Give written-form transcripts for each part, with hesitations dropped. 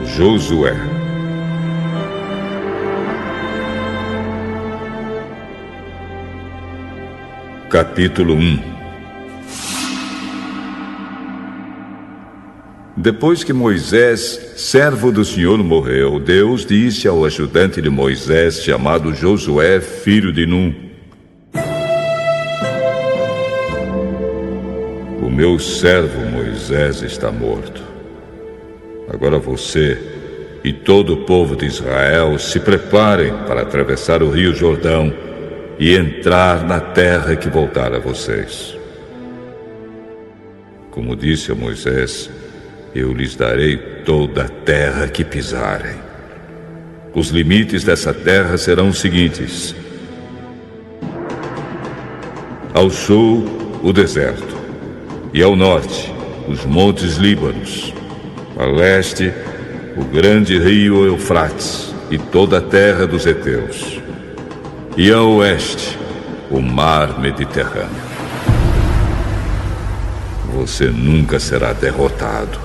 Josué. Capítulo 1. Depois que Moisés, servo do Senhor, morreu, Deus disse ao ajudante de Moisés, chamado Josué, filho de Num: O meu servo Moisés está morto. Agora você e todo o povo de Israel se preparem para atravessar o rio Jordão e entrar na terra que vou dar a vocês. Como disse a Moisés, eu lhes darei toda a terra que pisarem. Os limites dessa terra serão os seguintes: ao sul, o deserto, e ao norte, os montes Líbanos, a leste, o grande rio Eufrates e toda a terra dos heteus, e a oeste, o mar Mediterrâneo. Você nunca será derrotado.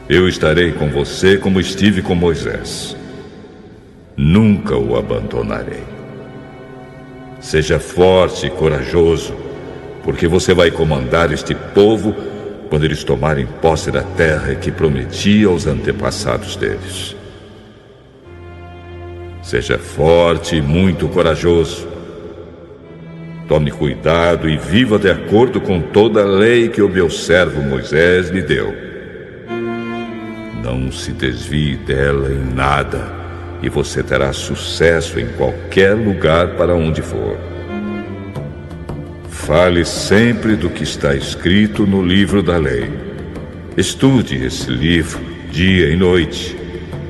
Eu estarei com você como estive com Moisés. Nunca o abandonarei. Seja forte e corajoso, porque você vai comandar este povo quando eles tomarem posse da terra que prometi aos antepassados deles. Seja forte e muito corajoso. Tome cuidado e viva de acordo com toda a lei que o meu servo Moisés lhe deu. Não se desvie dela em nada, e você terá sucesso em qualquer lugar para onde for. Fale sempre do que está escrito no livro da lei. Estude esse livro dia e noite,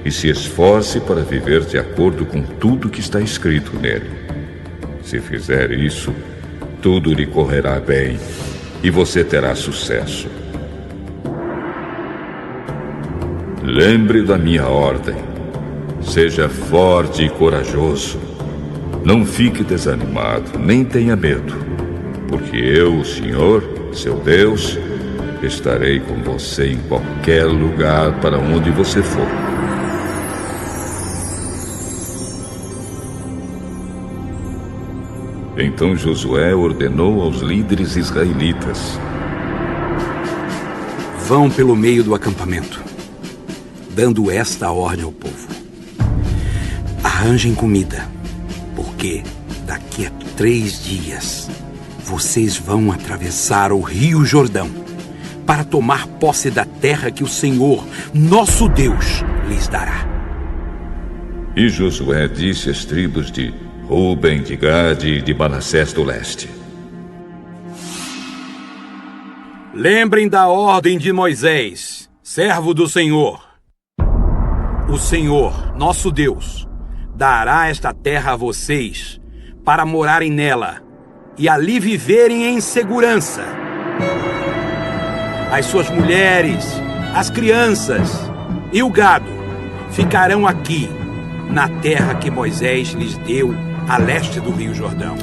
e se esforce para viver de acordo com tudo que está escrito nele. Se fizer isso, tudo lhe correrá bem e você terá sucesso. Lembre da minha ordem. Seja forte e corajoso. Não fique desanimado, nem tenha medo, porque eu, o Senhor, seu Deus, estarei com você em qualquer lugar para onde você for. Então Josué ordenou aos líderes israelitas: Vão pelo meio do acampamento, dando esta ordem ao povo: arranjem comida, porque daqui a 3 dias vocês vão atravessar o rio Jordão para tomar posse da terra que o Senhor, nosso Deus, lhes dará. E Josué disse às tribos de Ruben, de Gade e de Manassés do leste: Lembrem da ordem de Moisés, servo do Senhor. O Senhor, nosso Deus, dará esta terra a vocês para morarem nela e ali viverem em segurança. As suas mulheres, as crianças e o gado ficarão aqui, na terra que Moisés lhes deu a leste do rio Jordão.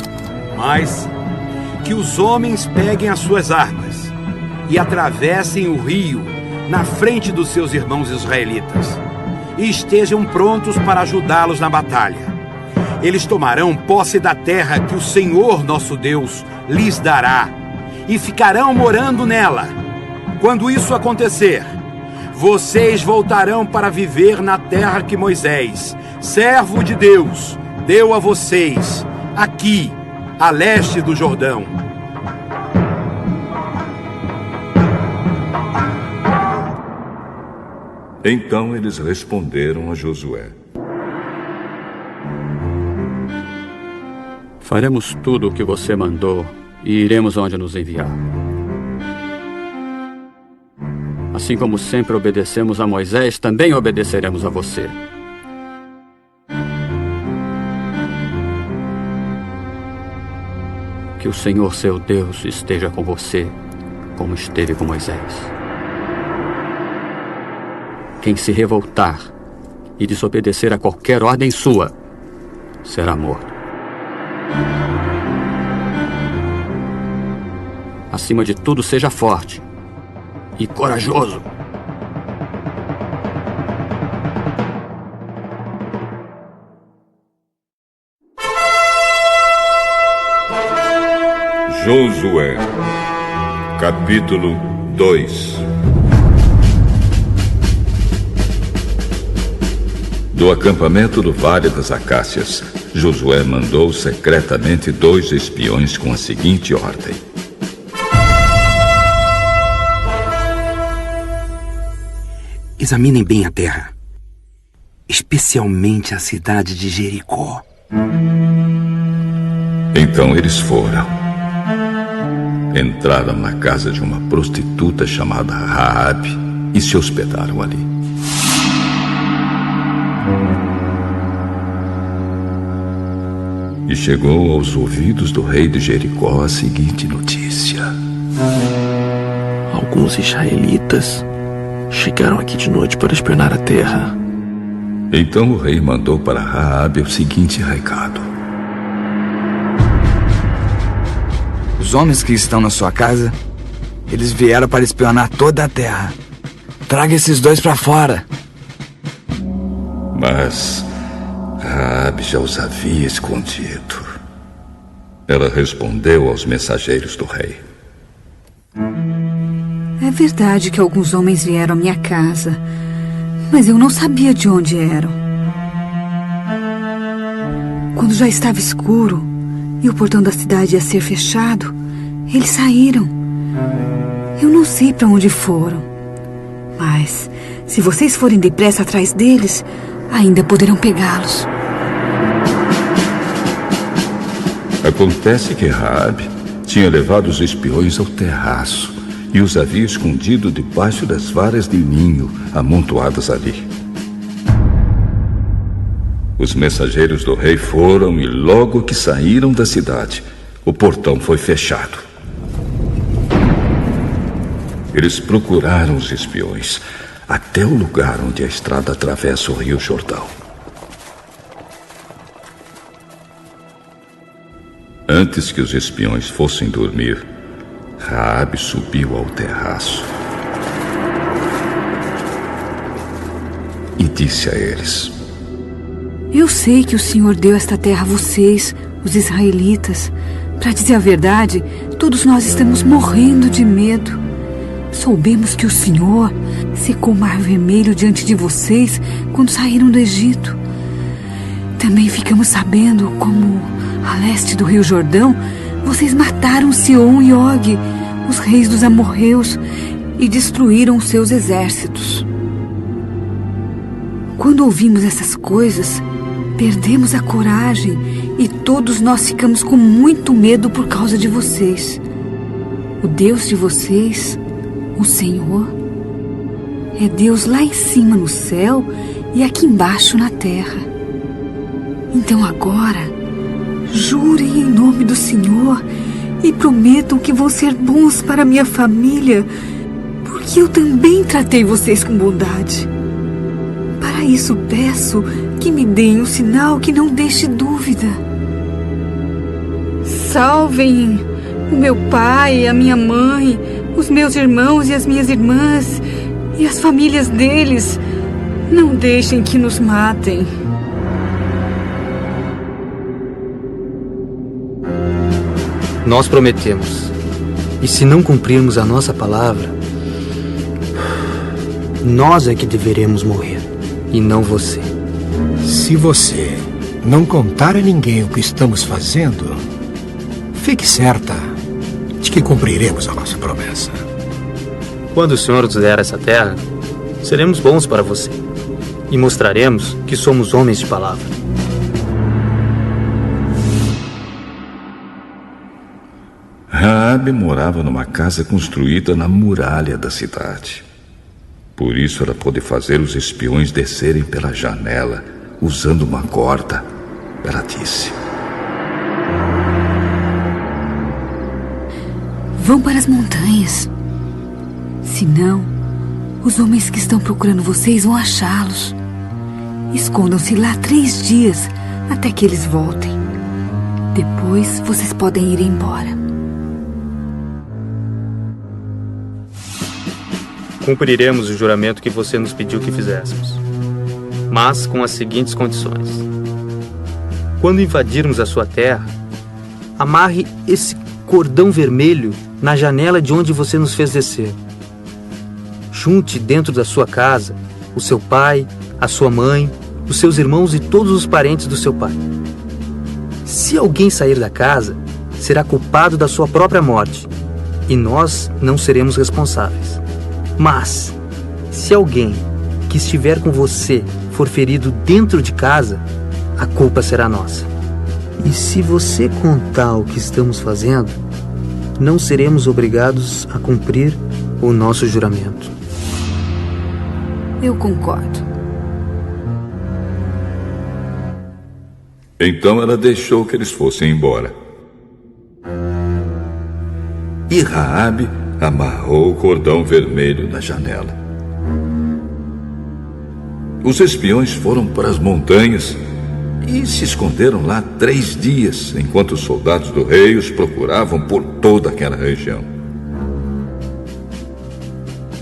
Mas que os homens peguem as suas armas e atravessem o rio na frente dos seus irmãos israelitas e estejam prontos para ajudá-los na batalha. Eles tomarão posse da terra que o Senhor, nosso Deus, lhes dará e ficarão morando nela. Quando isso acontecer, vocês voltarão para viver na terra que Moisés, servo de Deus, deu a vocês, aqui, a leste do Jordão. Então eles responderam a Josué: Faremos tudo o que você mandou e iremos onde nos enviar. Assim como sempre obedecemos a Moisés, também obedeceremos a você. Que o Senhor, seu Deus, esteja com você, como esteve com Moisés. Quem se revoltar e desobedecer a qualquer ordem sua, será morto. Acima de tudo, seja forte e corajoso. Josué, capítulo 2. Do acampamento do Vale das Acácias, Josué mandou secretamente 2 espiões com a seguinte ordem: Examinem bem a terra, especialmente a cidade de Jericó. Então eles foram. Entraram na casa de uma prostituta chamada Raabe e se hospedaram ali. E chegou aos ouvidos do rei de Jericó a seguinte notícia: Alguns israelitas chegaram aqui de noite para espionar a terra. Então o rei mandou para Raabe o seguinte recado: Os homens que estão na sua casa, eles vieram para espionar toda a terra. Traga esses 2 para fora. Mas Raabe já os havia escondido. Ela respondeu aos mensageiros do rei: É verdade que alguns homens vieram à minha casa, mas eu não sabia de onde eram. Quando já estava escuro e o portão da cidade ia ser fechado, eles saíram. Eu não sei para onde foram, mas se vocês forem depressa atrás deles, ainda poderão pegá-los. Acontece que Raabe tinha levado os espiões ao terraço e os havia escondido debaixo das varas de linho amontoadas ali. Os mensageiros do rei foram e logo que saíram da cidade, o portão foi fechado. Eles procuraram os espiões até o lugar onde a estrada atravessa o Rio Jordão. Antes que os espiões fossem dormir, Raabe subiu ao terraço e disse a eles: Eu sei que o Senhor deu esta terra a vocês, os israelitas. Para dizer a verdade, todos nós estamos morrendo de medo. Soubemos que o Senhor secou o Mar Vermelho diante de vocês quando saíram do Egito. Também ficamos sabendo como, a leste do Rio Jordão, vocês mataram Sihon e Og, os reis dos amorreus, e destruíram os seus exércitos. Quando ouvimos essas coisas, perdemos a coragem e todos nós ficamos com muito medo por causa de vocês. O Deus de vocês, o Senhor, é Deus lá em cima no céu e aqui embaixo na terra. Então agora, jurem em nome do Senhor e prometam que vão ser bons para minha família, porque eu também tratei vocês com bondade. Para isso peço que me deem um sinal que não deixe dúvida. Salvem o meu pai, a minha mãe, os meus irmãos e as minhas irmãs e as famílias deles. Não deixem que nos matem. Nós prometemos. E se não cumprirmos a nossa palavra, nós é que deveremos morrer, e não você. Se você não contar a ninguém o que estamos fazendo, fique certa de que cumpriremos a nossa promessa. Quando o Senhor nos der essa terra, seremos bons para você, e mostraremos que somos homens de palavra. Raabe morava numa casa construída na muralha da cidade. Por isso ela pôde fazer os espiões descerem pela janela, usando uma corda. Ela disse: Vão para as montanhas. Senão, os homens que estão procurando vocês vão achá-los. Escondam-se lá 3 dias até que eles voltem. Depois vocês podem ir embora. Cumpriremos o juramento que você nos pediu que fizéssemos, mas com as seguintes condições. Quando invadirmos a sua terra, amarre esse cordão vermelho na janela de onde você nos fez descer. Junte dentro da sua casa o seu pai, a sua mãe, os seus irmãos e todos os parentes do seu pai. Se alguém sair da casa, será culpado da sua própria morte, e nós não seremos responsáveis. Mas, se alguém que estiver com você for ferido dentro de casa, a culpa será nossa. E se você contar o que estamos fazendo, não seremos obrigados a cumprir o nosso juramento. Eu concordo. Então ela deixou que eles fossem embora. E Raabe amarrou o cordão vermelho na janela. Os espiões foram para as montanhas e se esconderam lá 3 dias, enquanto os soldados do rei os procuravam por toda aquela região.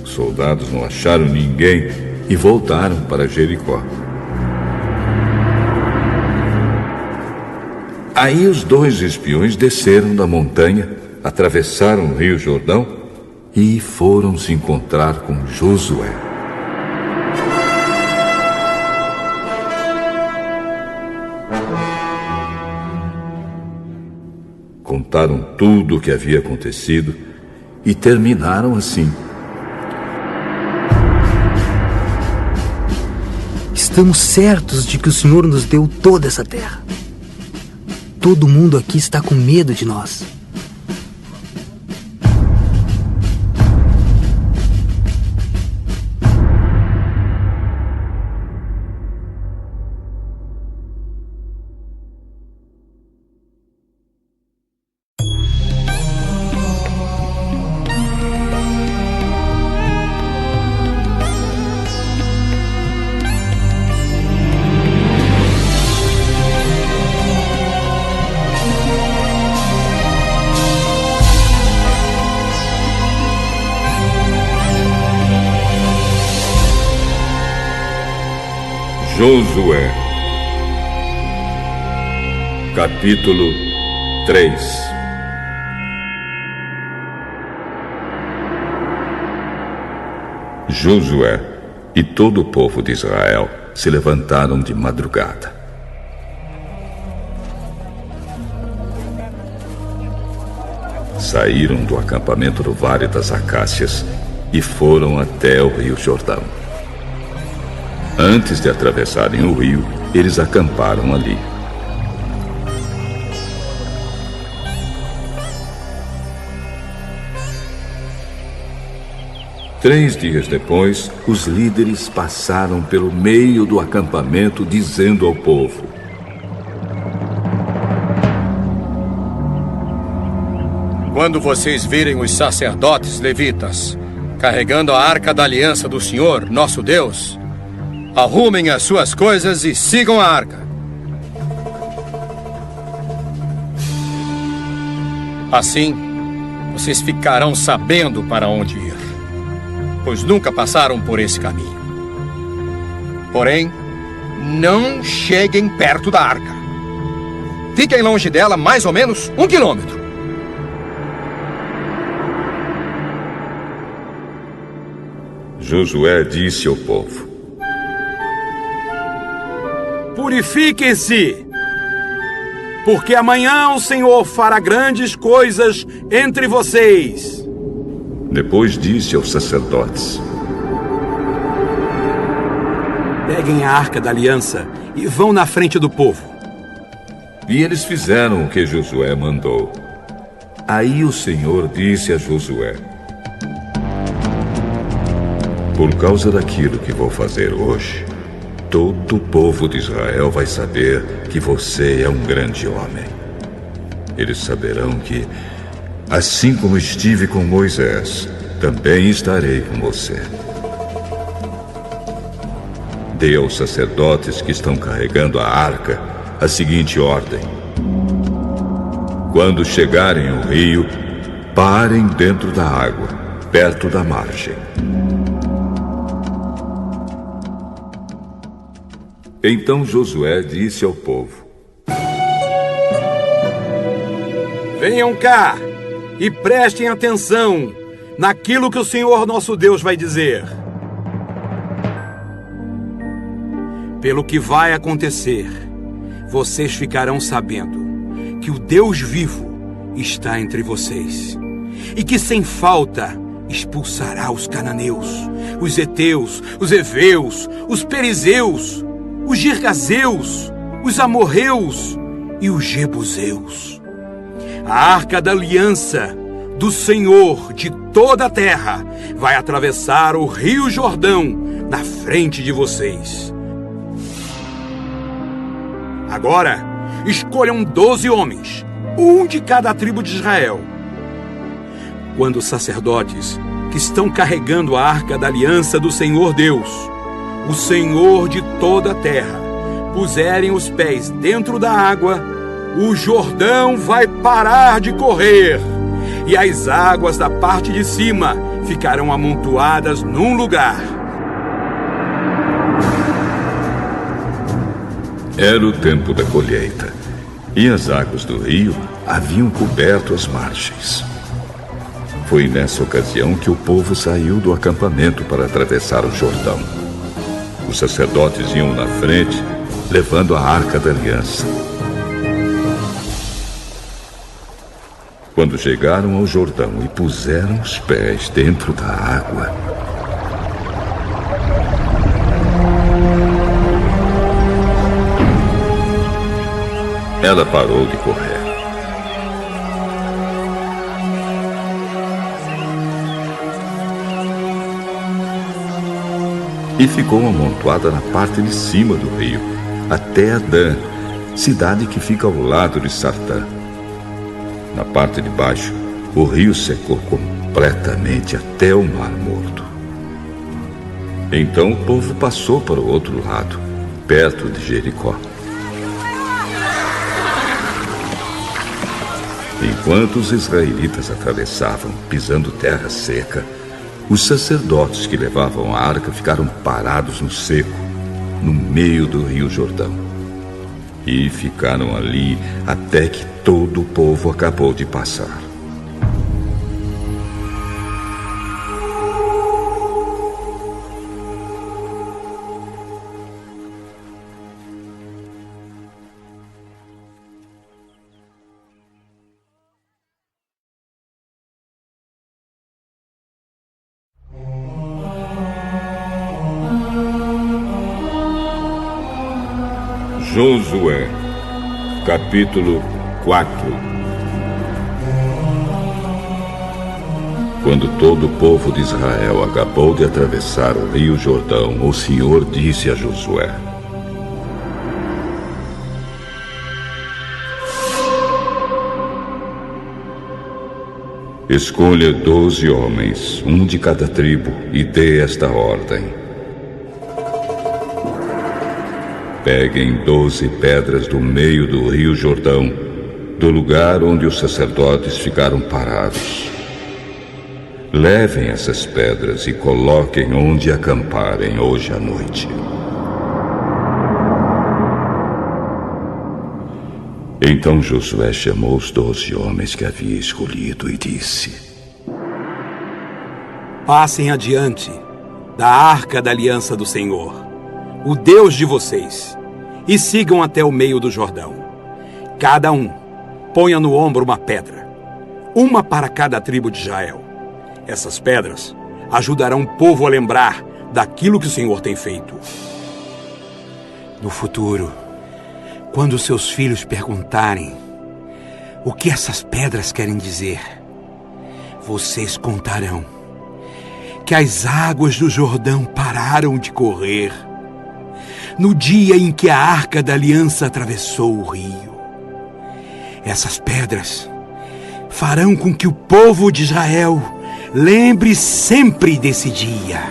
Os soldados não acharam ninguém e voltaram para Jericó. Aí os 2 espiões desceram da montanha, atravessaram o rio Jordão e foram se encontrar com Josué. Contaram tudo o que havia acontecido e terminaram assim: Estamos certos de que o Senhor nos deu toda essa terra. Todo mundo aqui está com medo de nós. Josué, capítulo 3. Josué e todo o povo de Israel se levantaram de madrugada. Saíram do acampamento do Vale das Acácias e foram até o rio Jordão. Antes de atravessarem o rio, eles acamparam ali. Três dias depois, os líderes passaram pelo meio do acampamento, dizendo ao povo: Quando vocês virem os sacerdotes levitas carregando a arca da aliança do Senhor, nosso Deus, arrumem as suas coisas e sigam a arca. Assim, vocês ficarão sabendo para onde ir, pois nunca passaram por esse caminho. Porém, não cheguem perto da arca. Fiquem longe dela mais ou menos 1 quilômetro. Josué disse ao povo: Purifiquem-se, porque amanhã o Senhor fará grandes coisas entre vocês. Depois disse aos sacerdotes: Peguem a arca da aliança e vão na frente do povo. E eles fizeram o que Josué mandou. Aí o Senhor disse a Josué: Por causa daquilo que vou fazer hoje, todo o povo de Israel vai saber que você é um grande homem. Eles saberão que, assim como estive com Moisés, também estarei com você. Dê aos sacerdotes que estão carregando a arca a seguinte ordem: quando chegarem ao rio, parem dentro da água, perto da margem. Então Josué disse ao povo: Venham cá e prestem atenção naquilo que o Senhor nosso Deus vai dizer. Pelo que vai acontecer, vocês ficarão sabendo que o Deus vivo está entre vocês e que sem falta expulsará os cananeus, os heteus, os heveus, os perizeus, os girgazeus, os amorreus e os jebuseus. A arca da aliança do Senhor de toda a terra vai atravessar o rio Jordão na frente de vocês. Agora, escolham 12 homens, um de cada tribo de Israel. Quando os sacerdotes que estão carregando a arca da aliança do Senhor Deus, o Senhor de toda a terra, puserem os pés dentro da água, o Jordão vai parar de correr e as águas da parte de cima ficarão amontoadas num lugar. Era o tempo da colheita, e as águas do rio haviam coberto as margens. Foi nessa ocasião que o povo saiu do acampamento para atravessar o Jordão. Os sacerdotes iam na frente, levando a arca da aliança. Quando chegaram ao Jordão e puseram os pés dentro da água, ela parou de correr. E ficou amontoada na parte de cima do rio, até Adã, cidade que fica ao lado de Sartã. Na parte de baixo, o rio secou completamente até o Mar Morto. Então o povo passou para o outro lado, perto de Jericó. Enquanto os israelitas atravessavam, pisando terra seca, os sacerdotes que levavam a arca ficaram parados no seco, no meio do rio Jordão. E ficaram ali até que todo o povo acabou de passar. Josué, capítulo 4. Quando todo o povo de Israel acabou de atravessar o rio Jordão, o Senhor disse a Josué: escolha 12 homens, um de cada tribo, e dê esta ordem. Peguem 12 pedras do meio do rio Jordão, do lugar onde os sacerdotes ficaram parados. Levem essas pedras e coloquem onde acamparem hoje à noite. Então Josué chamou os 12 homens que havia escolhido e disse: passem adiante da arca da aliança do Senhor, o Deus de vocês, e sigam até o meio do Jordão. Cada um ponha no ombro uma pedra, uma para cada tribo de Israel. Essas pedras ajudarão o povo a lembrar daquilo que o Senhor tem feito. No futuro, quando seus filhos perguntarem o que essas pedras querem dizer, vocês contarão que as águas do Jordão pararam de correr no dia em que a arca da aliança atravessou o rio. Essas pedras farão com que o povo de Israel lembre sempre desse dia.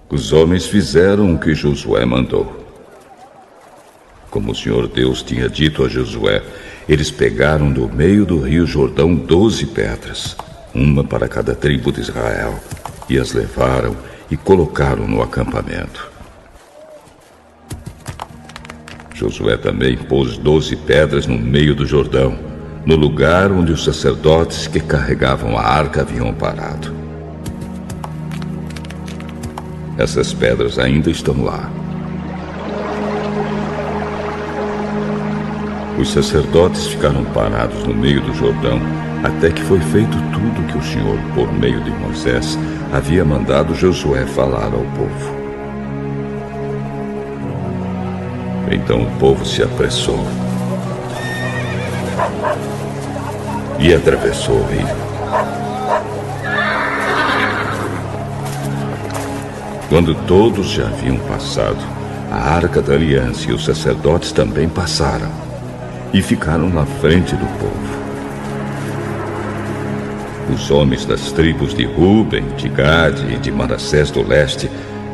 Os homens fizeram o que Josué mandou. Como o Senhor Deus tinha dito a Josué, eles pegaram do meio do rio Jordão 12 pedras, uma para cada tribo de Israel, e as levaram e colocaram no acampamento. Josué também pôs 12 pedras no meio do Jordão, no lugar onde os sacerdotes que carregavam a arca haviam parado. Essas pedras ainda estão lá. Os sacerdotes ficaram parados no meio do Jordão até que foi feito tudo que o Senhor, por meio de Moisés, havia mandado Josué falar ao povo. Então o povo se apressou e atravessou o rio. Quando todos já haviam passado, a Arca da Aliança e os sacerdotes também passaram e ficaram na frente do povo. Os homens das tribos de Ruben, de Gade e de Manassés do leste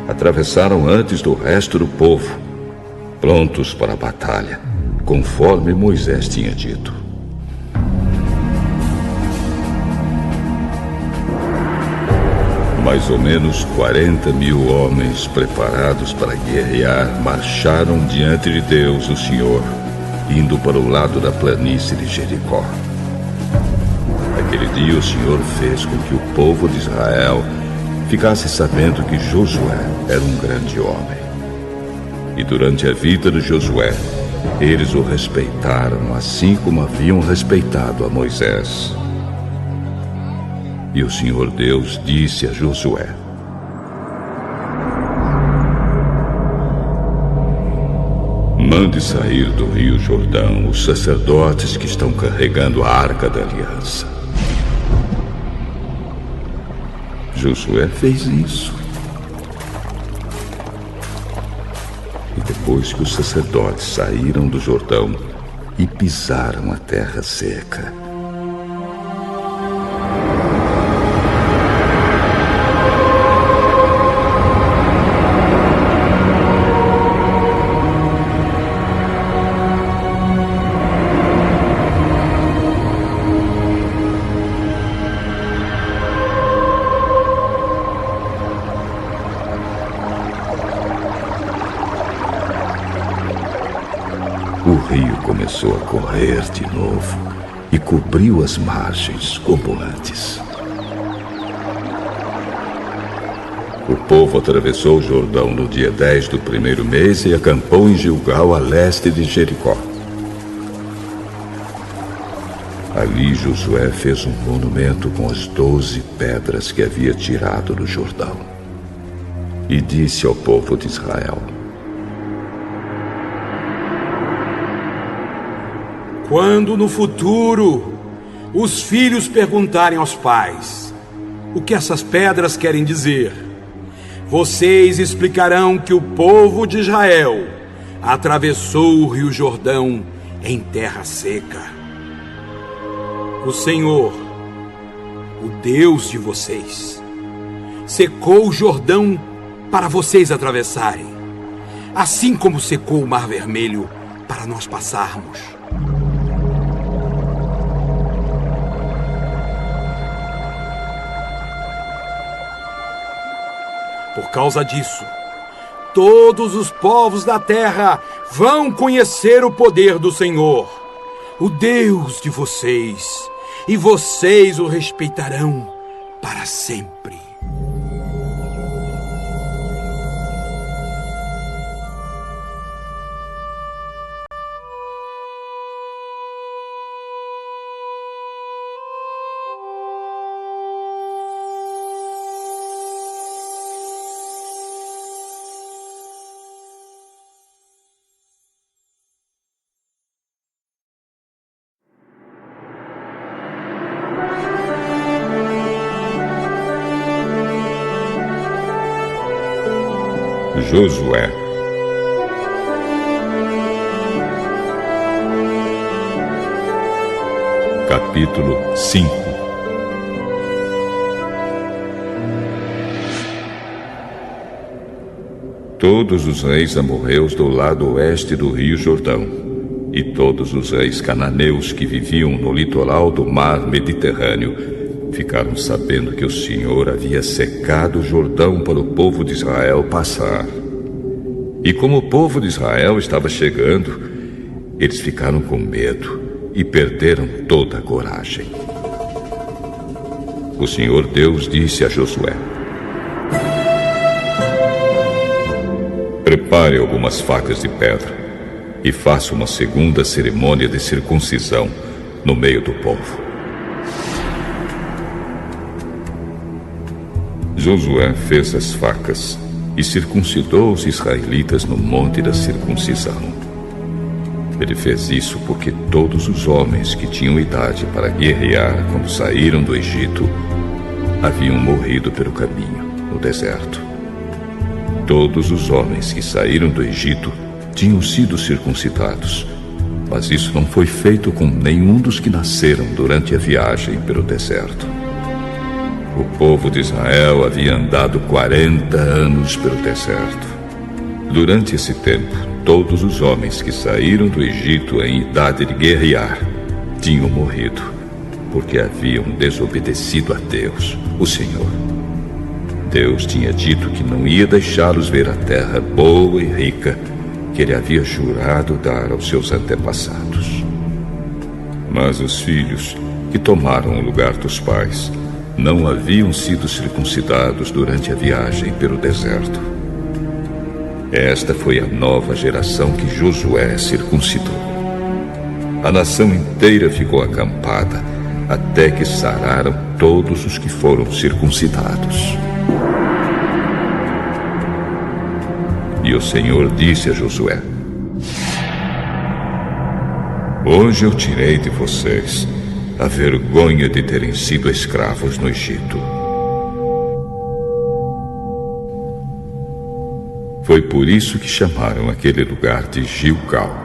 atravessaram antes do resto do povo, prontos para a batalha, conforme Moisés tinha dito. Mais ou menos 40.000 homens preparados para guerrear marcharam diante de Deus, o Senhor, indo para o lado da planície de Jericó. Naquele dia o Senhor fez com que o povo de Israel ficasse sabendo que Josué era um grande homem. E durante a vida de Josué, eles o respeitaram assim como haviam respeitado a Moisés. E o Senhor Deus disse a Josué: mande sair do rio Jordão os sacerdotes que estão carregando a Arca da Aliança. Josué fez isso. E depois que os sacerdotes saíram do Jordão e pisaram a terra seca, o rio começou a correr de novo e cobriu as margens como antes. O povo atravessou o Jordão no dia 10 do primeiro mês e acampou em Gilgal, a leste de Jericó. Ali Josué fez um monumento com as 12 pedras que havia tirado do Jordão. E disse ao povo de Israel: quando no futuro os filhos perguntarem aos pais o que essas pedras querem dizer, vocês explicarão que o povo de Israel atravessou o rio Jordão em terra seca. O Senhor, o Deus de vocês, secou o Jordão para vocês atravessarem, assim como secou o Mar Vermelho para nós passarmos. Por causa disso, todos os povos da terra vão conhecer o poder do Senhor, o Deus de vocês, e vocês o respeitarão para sempre. Josué. Capítulo 5. Todos os reis amorreus do lado oeste do rio Jordão, e todos os reis cananeus que viviam no litoral do mar Mediterrâneo, ficaram sabendo que o Senhor havia secado o Jordão para o povo de Israel passar. E como o povo de Israel estava chegando, eles ficaram com medo e perderam toda a coragem. O Senhor Deus disse a Josué: prepare algumas facas de pedra e faça uma segunda cerimônia de circuncisão no meio do povo. Josué fez as facas e circuncidou os israelitas no monte da circuncisão. Ele fez isso porque todos os homens que tinham idade para guerrear quando saíram do Egito haviam morrido pelo caminho, no deserto. Todos os homens que saíram do Egito tinham sido circuncidados, mas isso não foi feito com nenhum dos que nasceram durante a viagem pelo deserto. O povo de Israel havia andado 40 anos pelo deserto. Durante esse tempo, todos os homens que saíram do Egito em idade de guerrear tinham morrido, porque haviam desobedecido a Deus, o Senhor. Deus tinha dito que não ia deixá-los ver a terra boa e rica que ele havia jurado dar aos seus antepassados. Mas os filhos que tomaram o lugar dos pais não haviam sido circuncidados durante a viagem pelo deserto. Esta foi a nova geração que Josué circuncidou. A nação inteira ficou acampada até que sararam todos os que foram circuncidados. E o Senhor disse a Josué: hoje eu tirei de vocês a vergonha de terem sido escravos no Egito. Foi por isso que chamaram aquele lugar de Gilgal.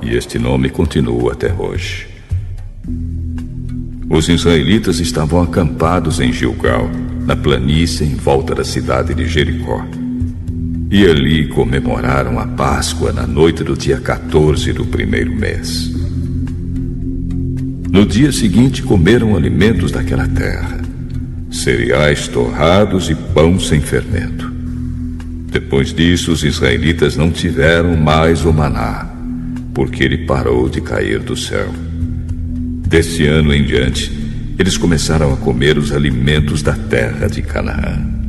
E este nome continua até hoje. Os israelitas estavam acampados em Gilgal, na planície em volta da cidade de Jericó. E ali comemoraram a Páscoa na noite do dia 14 do primeiro mês. No dia seguinte comeram alimentos daquela terra, cereais torrados e pão sem fermento. Depois disso, os israelitas não tiveram mais o maná, porque ele parou de cair do céu. Desse ano em diante, eles começaram a comer os alimentos da terra de Canaã.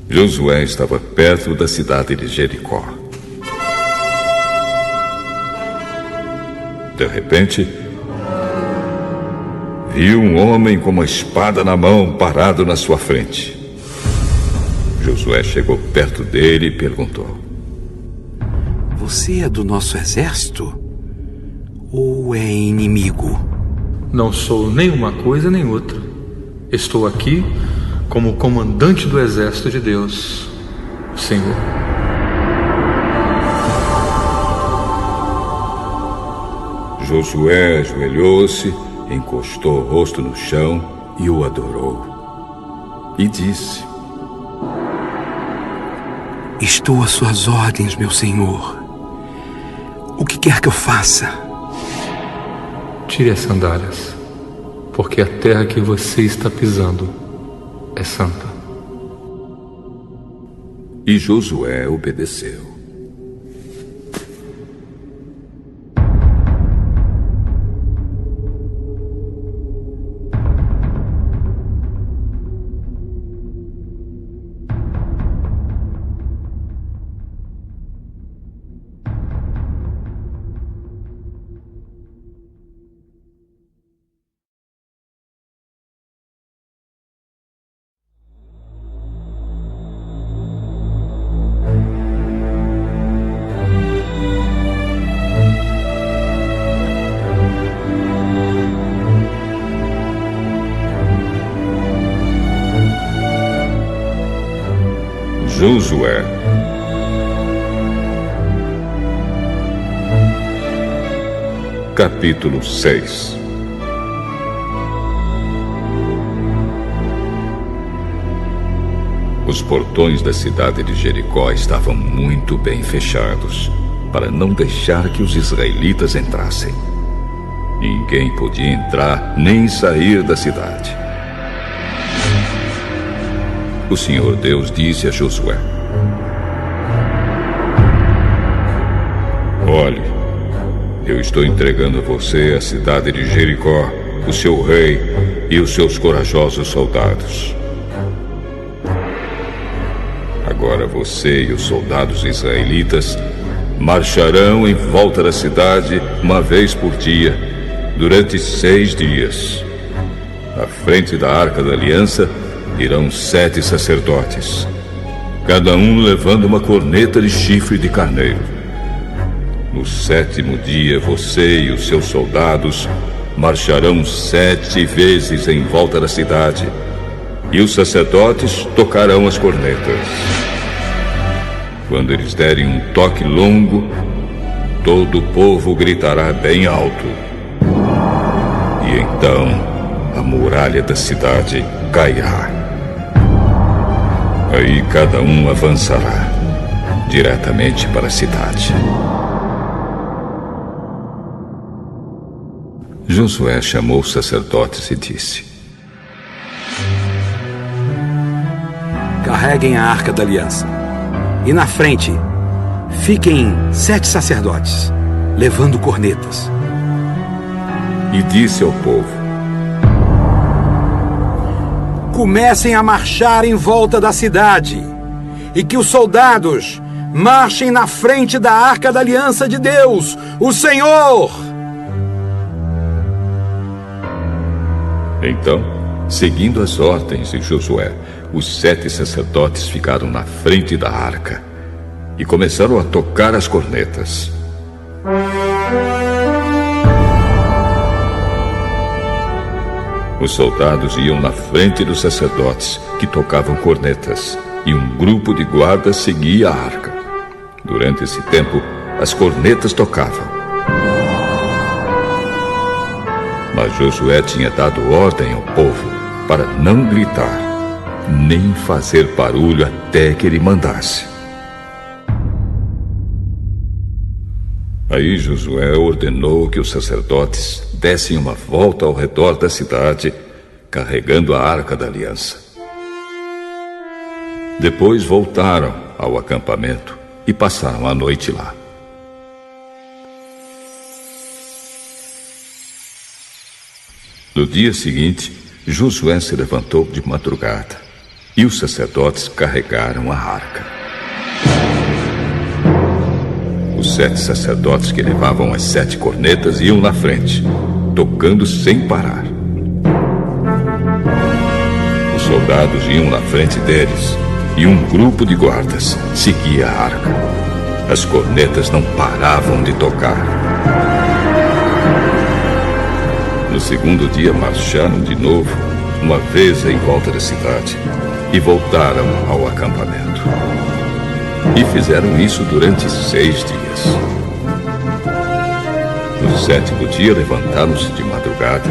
Josué estava perto da cidade de Jericó. De repente, viu um homem com uma espada na mão parado na sua frente. Josué chegou perto dele e perguntou: você é do nosso exército? Ou é inimigo? Não sou nem uma coisa nem outra. Estou aqui como comandante do exército de Deus, o Senhor. Josué ajoelhou-se, encostou o rosto no chão e o adorou. E disse: estou às suas ordens, meu senhor. O que quer que eu faça? Tire as sandálias, porque a terra que você está pisando é santa. E Josué obedeceu. Josué. Capítulo 6. Os portões da cidade de Jericó estavam muito bem fechados, para não deixar que os israelitas entrassem. Ninguém podia entrar nem sair da cidade. O Senhor Deus disse a Josué: olhe, eu estou entregando a você a cidade de Jericó, o seu rei e os seus corajosos soldados. Agora você e os soldados israelitas marcharão em volta da cidade uma vez por dia, durante 6 dias. À frente da Arca da Aliança irão 7 sacerdotes, cada um levando uma corneta de chifre de carneiro. No 7º dia, você e os seus soldados marcharão 7 vezes em volta da cidade, e os sacerdotes tocarão as cornetas. Quando eles derem um toque longo, todo o povo gritará bem alto. E então a muralha da cidade cairá. Aí cada um avançará diretamente para a cidade. Josué chamou os sacerdotes e disse: carreguem a Arca da Aliança. E na frente, fiquem 7 sacerdotes, levando cornetas. E disse ao povo: comecem a marchar em volta da cidade, e que os soldados marchem na frente da Arca da Aliança de Deus, o Senhor. Então, seguindo as ordens de Josué, os 7 sacerdotes ficaram na frente da arca e começaram a tocar as cornetas. Os soldados iam na frente dos sacerdotes, que tocavam cornetas, e um grupo de guardas seguia a arca. Durante esse tempo, as cornetas tocavam. Mas Josué tinha dado ordem ao povo para não gritar, nem fazer barulho até que ele mandasse. Aí Josué ordenou que os sacerdotes dessem uma volta ao redor da cidade, carregando a Arca da Aliança. Depois voltaram ao acampamento e passaram a noite lá. No dia seguinte, Josué se levantou de madrugada e os sacerdotes carregaram a arca. Os 7 sacerdotes que levavam as 7 cornetas iam na frente, tocando sem parar. Os soldados iam na frente deles e um grupo de guardas seguia a arca. As cornetas não paravam de tocar. No 2º dia marcharam de novo, uma vez em volta da cidade, e voltaram ao acampamento. E fizeram isso durante 6 dias. No 7º dia levantaram-se de madrugada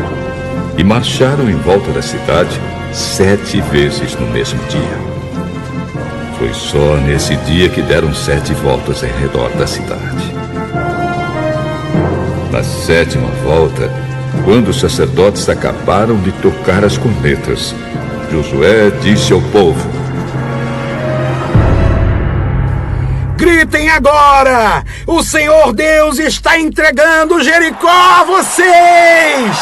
e marcharam em volta da cidade 7 vezes no mesmo dia. Foi só nesse dia que deram 7 voltas em redor da cidade. Na 7ª volta, quando os sacerdotes acabaram de tocar as cornetas, Josué disse ao povo: gritem agora! O Senhor Deus está entregando Jericó a vocês!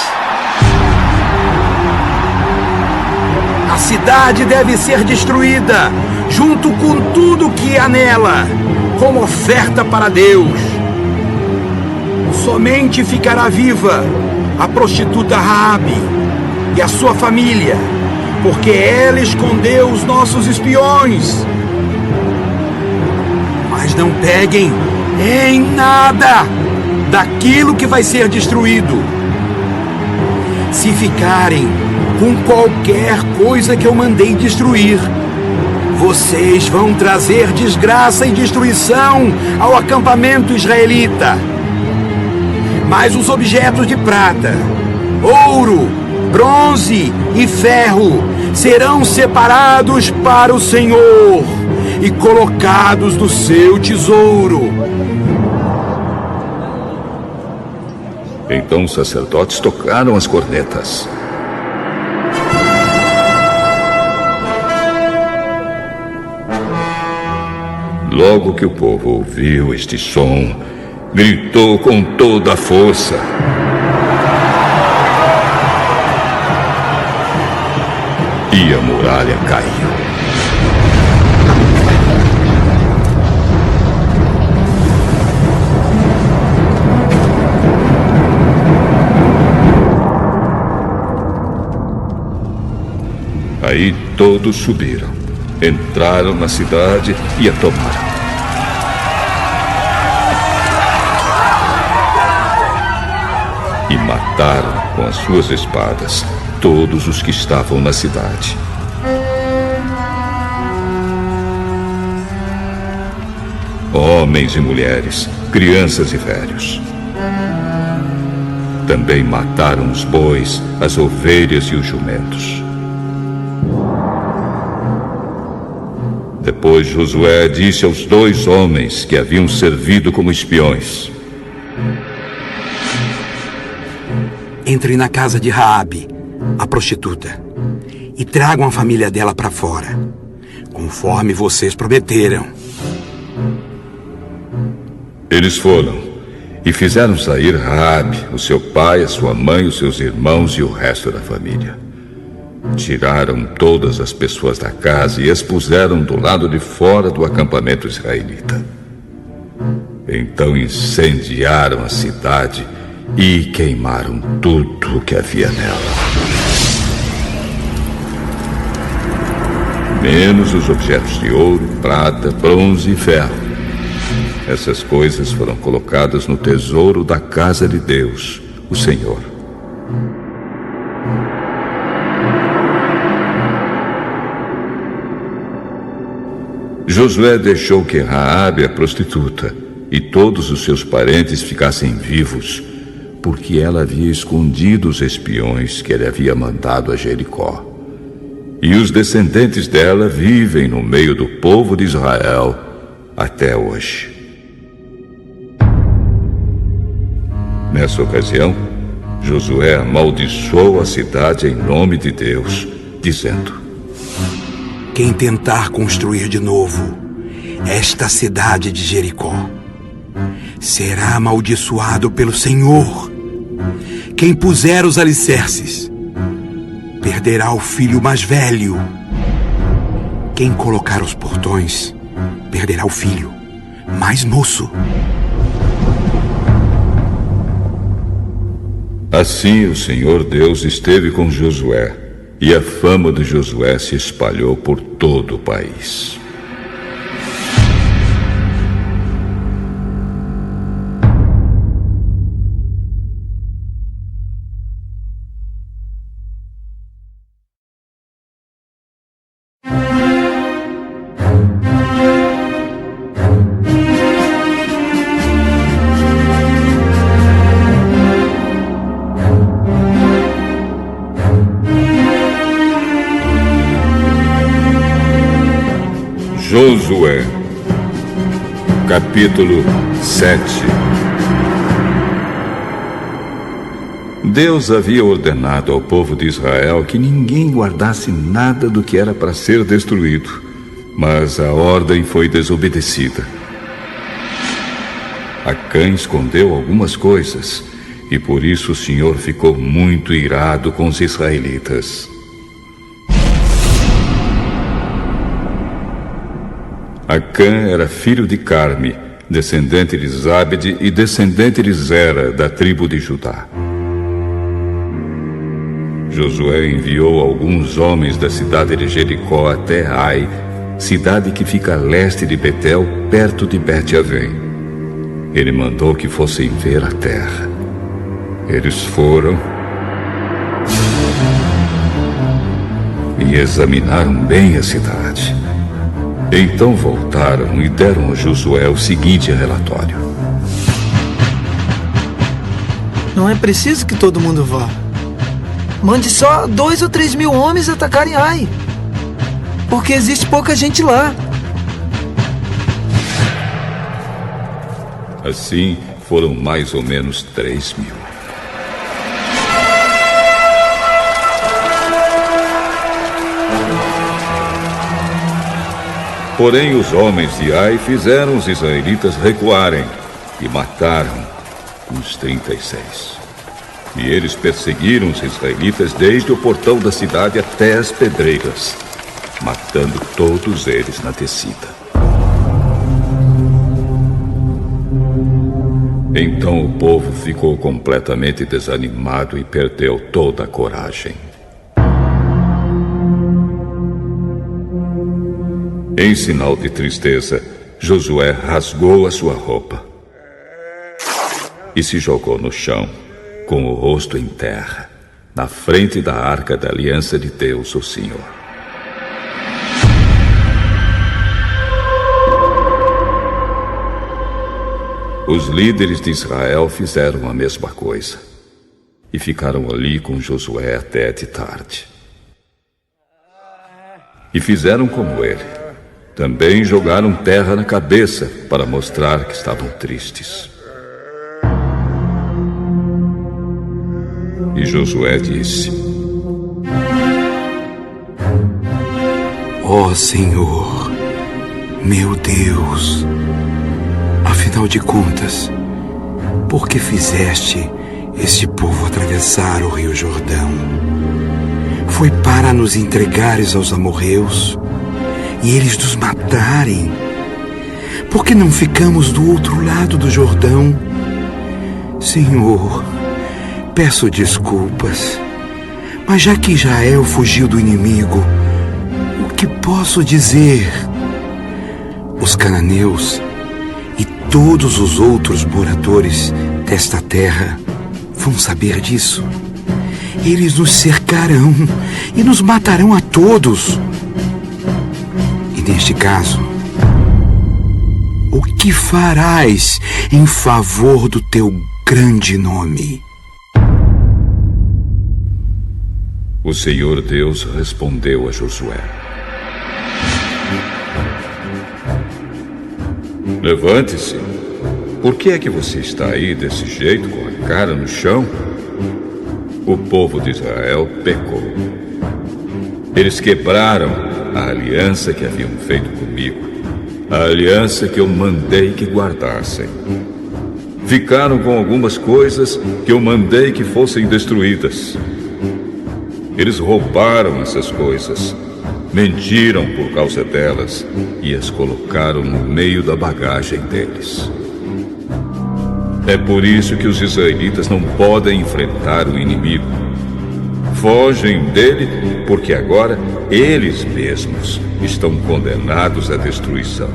A cidade deve ser destruída, junto com tudo que há nela, como oferta para Deus. Somente ficará viva a prostituta Raabe e a sua família, porque ela escondeu os nossos espiões. Mas não peguem em nada daquilo que vai ser destruído. Se ficarem com qualquer coisa que eu mandei destruir, vocês vão trazer desgraça e destruição ao acampamento israelita. Mas os objetos de prata, ouro, bronze e ferro serão separados para o Senhor e colocados no seu tesouro. Então os sacerdotes tocaram as cornetas. Logo que o povo ouviu este som, gritou com toda a força. E a muralha caiu. Aí todos subiram, entraram na cidade e a tomaram. E mataram com as suas espadas todos os que estavam na cidade. Homens e mulheres, crianças e velhos. Também mataram os bois, as ovelhas e os jumentos. Depois Josué disse aos 2 homens que haviam servido como espiões: Entrem na casa de Raabe, a prostituta, e tragam a família dela para fora, conforme vocês prometeram. Eles foram e fizeram sair Raabe, o seu pai, a sua mãe, os seus irmãos e o resto da família. Tiraram todas as pessoas da casa e as puseram do lado de fora do acampamento israelita. Então incendiaram a cidade e queimaram tudo o que havia nela, menos os objetos de ouro, prata, bronze e ferro. Essas coisas foram colocadas no tesouro da casa de Deus, o Senhor. Josué deixou que Raabe, a prostituta, e todos os seus parentes ficassem vivos, porque ela havia escondido os espiões que ele havia mandado a Jericó. E os descendentes dela vivem no meio do povo de Israel até hoje. Nessa ocasião, Josué amaldiçoou a cidade em nome de Deus, dizendo: Quem tentar construir de novo esta cidade de Jericó será amaldiçoado pelo Senhor. Quem puser os alicerces perderá o filho mais velho. Quem colocar os portões perderá o filho mais moço. Assim o Senhor Deus esteve com Josué, e a fama de Josué se espalhou por todo o país. Josué, capítulo 7. Deus havia ordenado ao povo de Israel que ninguém guardasse nada do que era para ser destruído, mas a ordem foi desobedecida. Acã escondeu algumas coisas, e por isso o Senhor ficou muito irado com os israelitas. Acã era filho de Carme, descendente de Zabde e descendente de Zera, da tribo de Judá. Josué enviou alguns homens da cidade de Jericó até Ai, cidade que fica a leste de Betel, perto de Bet-Avém. Ele mandou que fossem ver a terra. Eles foram e examinaram bem a cidade. Então voltaram e deram a Josué o seguinte relatório: Não é preciso que todo mundo vá. Mande só 2 ou 3 mil homens atacarem Ai, porque existe pouca gente lá. Assim foram mais ou menos 3 mil. Porém, os homens de Ai fizeram os israelitas recuarem e mataram uns 36. E eles perseguiram os israelitas desde o portão da cidade até as pedreiras, matando todos eles na descida. Então o povo ficou completamente desanimado e perdeu toda a coragem. Em sinal de tristeza, Josué rasgou a sua roupa e se jogou no chão, com o rosto em terra, na frente da arca da aliança de Deus, o Senhor. Os líderes de Israel fizeram a mesma coisa e ficaram ali com Josué até de tarde. E fizeram como ele. Também jogaram terra na cabeça para mostrar que estavam tristes. E Josué disse: Ó Senhor, meu Deus, afinal de contas, por que fizeste este povo atravessar o Rio Jordão? Foi para nos entregares aos amorreus e eles nos matarem? Por que não ficamos do outro lado do Jordão? Senhor, peço desculpas, mas já que Israel fugiu do inimigo, o que posso dizer? Os cananeus e todos os outros moradores desta terra vão saber disso. Eles nos cercarão e nos matarão a todos. E neste caso, o que farás em favor do teu grande nome? O Senhor Deus respondeu a Josué: Levante-se. Por que é que você está aí desse jeito, com a cara no chão? O povo de Israel pecou. Eles quebraram a aliança que haviam feito comigo, a aliança que eu mandei que guardassem. Ficaram com algumas coisas que eu mandei que fossem destruídas. Eles roubaram essas coisas, mentiram por causa delas e as colocaram no meio da bagagem deles. É por isso que os israelitas não podem enfrentar o inimigo. Fogem dele porque agora eles mesmos estão condenados à destruição.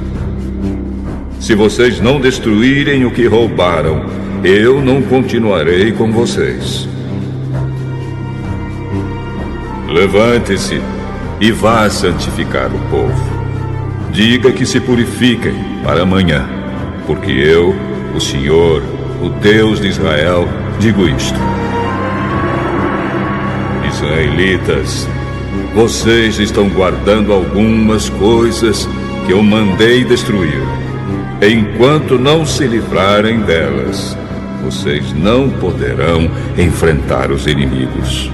Se vocês não destruírem o que roubaram, eu não continuarei com vocês. Levante-se e vá santificar o povo. Diga que se purifiquem para amanhã, porque eu, o Senhor, o Deus de Israel, digo isto. Israelitas, vocês estão guardando algumas coisas que eu mandei destruir. Enquanto não se livrarem delas, vocês não poderão enfrentar os inimigos.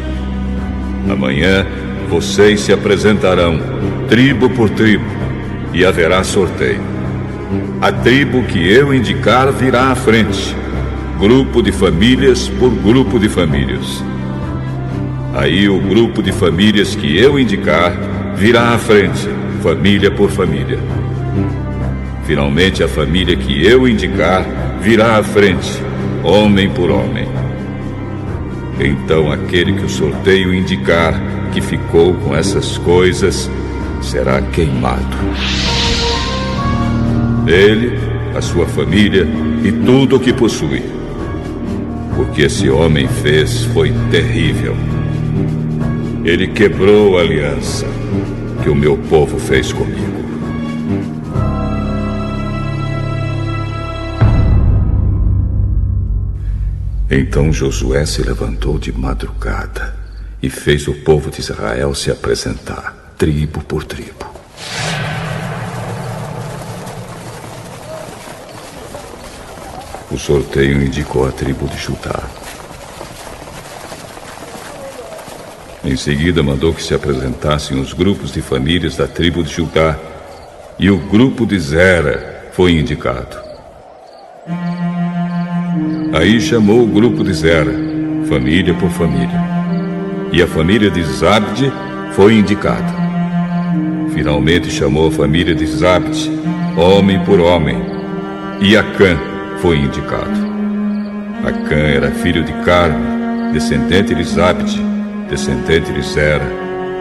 Amanhã, vocês se apresentarão, tribo por tribo, e haverá sorteio. A tribo que eu indicar virá à frente, grupo de famílias por grupo de famílias. Aí o grupo de famílias que eu indicar virá à frente, família por família. Finalmente, a família que eu indicar virá à frente, homem por homem. Então aquele que o sorteio indicar que ficou com essas coisas será queimado. Ele, a sua família e tudo o que possui. O que esse homem fez foi terrível. Ele quebrou a aliança que o meu povo fez comigo. Então Josué se levantou de madrugada e fez o povo de Israel se apresentar, tribo por tribo. O sorteio indicou a tribo de Judá. Em seguida, mandou que se apresentassem os grupos de famílias da tribo de Judá e o grupo de Zera foi indicado. Aí chamou o grupo de Zera, família por família, e a família de Zabde foi indicada. Finalmente chamou a família de Zabde, homem por homem, e Acã foi indicado. Acã era filho de Carme, descendente de Zabde, descendente de Zera,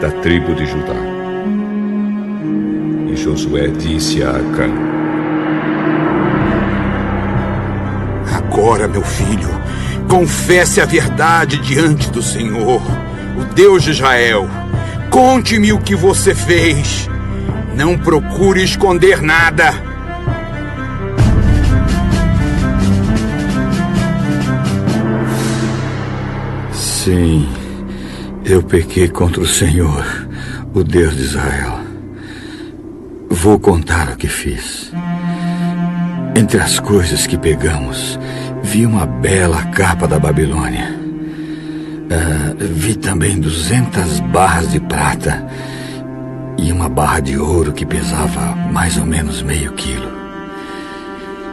da tribo de Judá. E Josué disse a Acã: Agora, meu filho, confesse a verdade diante do Senhor, o Deus de Israel. Conte-me o que você fez. Não procure esconder nada. Sim, eu pequei contra o Senhor, o Deus de Israel. Vou contar o que fiz. Entre as coisas que pegamos, vi uma bela capa da Babilônia. Vi também 200 barras de prata e uma barra de ouro que pesava mais ou menos meio quilo.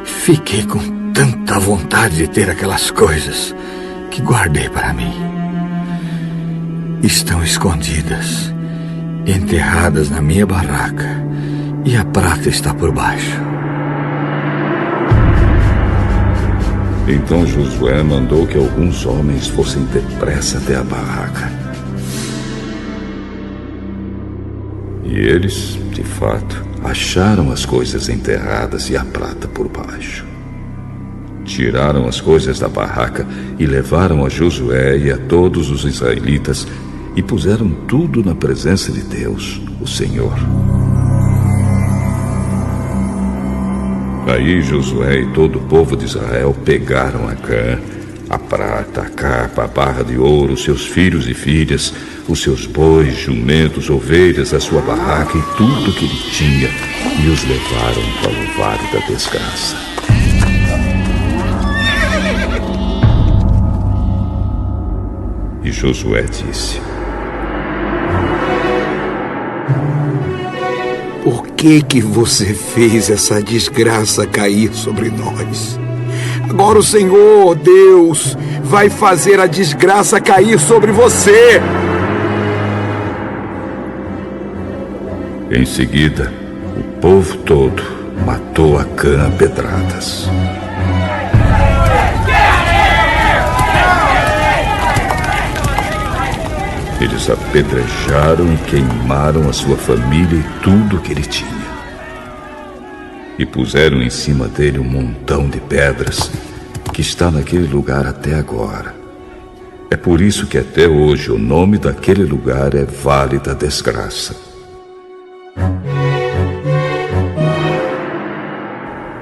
Fiquei com tanta vontade de ter aquelas coisas que guardei para mim. Estão escondidas, enterradas na minha barraca, e a prata está por baixo. Então Josué mandou que alguns homens fossem depressa até a barraca. E eles, de fato, acharam as coisas enterradas e a prata por baixo. Tiraram as coisas da barraca e levaram a Josué e a todos os israelitas e puseram tudo na presença de Deus, o Senhor. Aí Josué e todo o povo de Israel pegaram Acã, a prata, a capa, a barra de ouro, seus filhos e filhas, os seus bois, jumentos, ovelhas, a sua barraca e tudo que ele tinha, e os levaram para o Vale da Desgraça. E Josué disse: Por que você fez essa desgraça cair sobre nós? Agora o Senhor, Deus, vai fazer a desgraça cair sobre você. Em seguida, o povo todo matou Acã a pedradas. Eles apedrejaram e queimaram a sua família e tudo o que ele tinha. E puseram em cima dele um montão de pedras que está naquele lugar até agora. É por isso que até hoje o nome daquele lugar é Vale da Desgraça.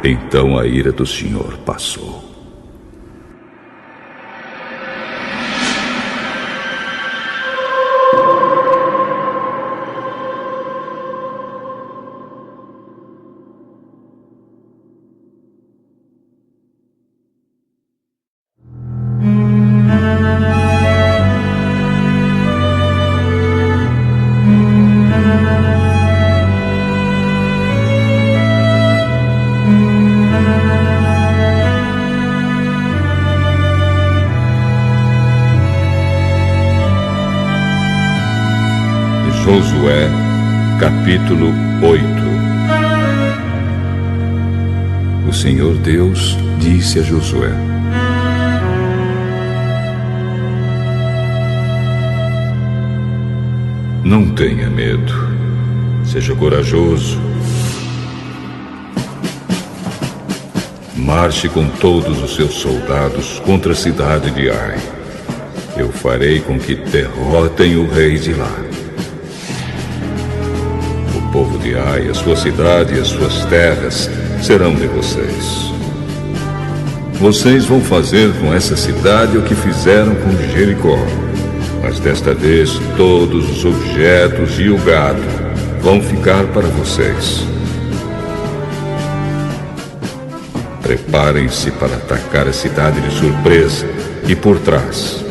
Então a ira do Senhor passou. Josué, capítulo 8. O Senhor Deus disse a Josué: Não tenha medo, seja corajoso. Marche com todos os seus soldados contra a cidade de Ai. Eu farei com que derrotem o rei de lá. O povo de Ai, a sua cidade e as suas terras serão de vocês. Vocês vão fazer com essa cidade o que fizeram com Jericó. Mas desta vez todos os objetos e o gado vão ficar para vocês. Preparem-se para atacar a cidade de surpresa e por trás.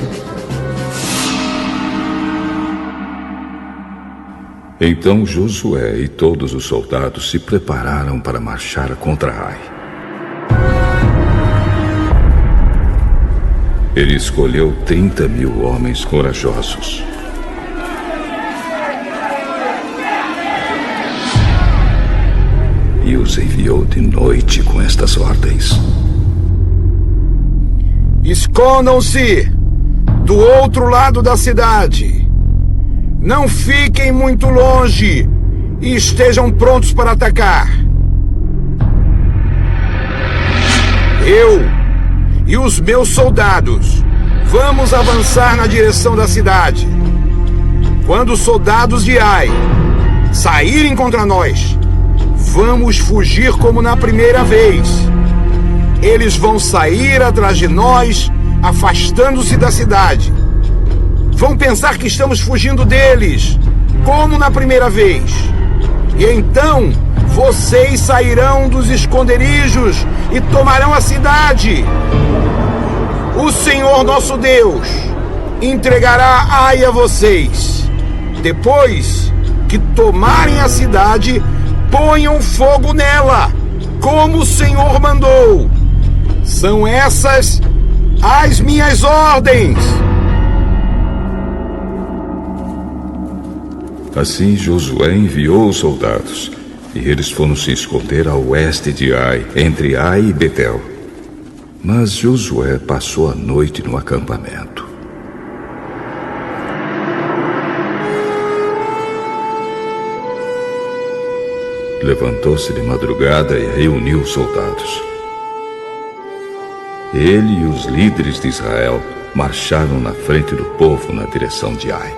Então Josué e todos os soldados se prepararam para marchar contra Ai. Ele escolheu 30.000 homens corajosos. E os enviou de noite com estas ordens: escondam-se do outro lado da cidade. Não fiquem muito longe e estejam prontos para atacar. Eu e os meus soldados vamos avançar na direção da cidade. Quando os soldados de Ai saírem contra nós, vamos fugir como na primeira vez. Eles vão sair atrás de nós, afastando-se da cidade. Vão pensar que estamos fugindo deles, como na primeira vez. E então vocês sairão dos esconderijos e tomarão a cidade. O Senhor nosso Deus entregará Ai a vocês. Depois que tomarem a cidade, ponham fogo nela, como o Senhor mandou. São essas as minhas ordens. Assim Josué enviou os soldados, e eles foram se esconder a oeste de Ai, entre Ai e Betel. Mas Josué passou a noite no acampamento. Levantou-se de madrugada e reuniu os soldados. Ele e os líderes de Israel marcharam na frente do povo na direção de Ai.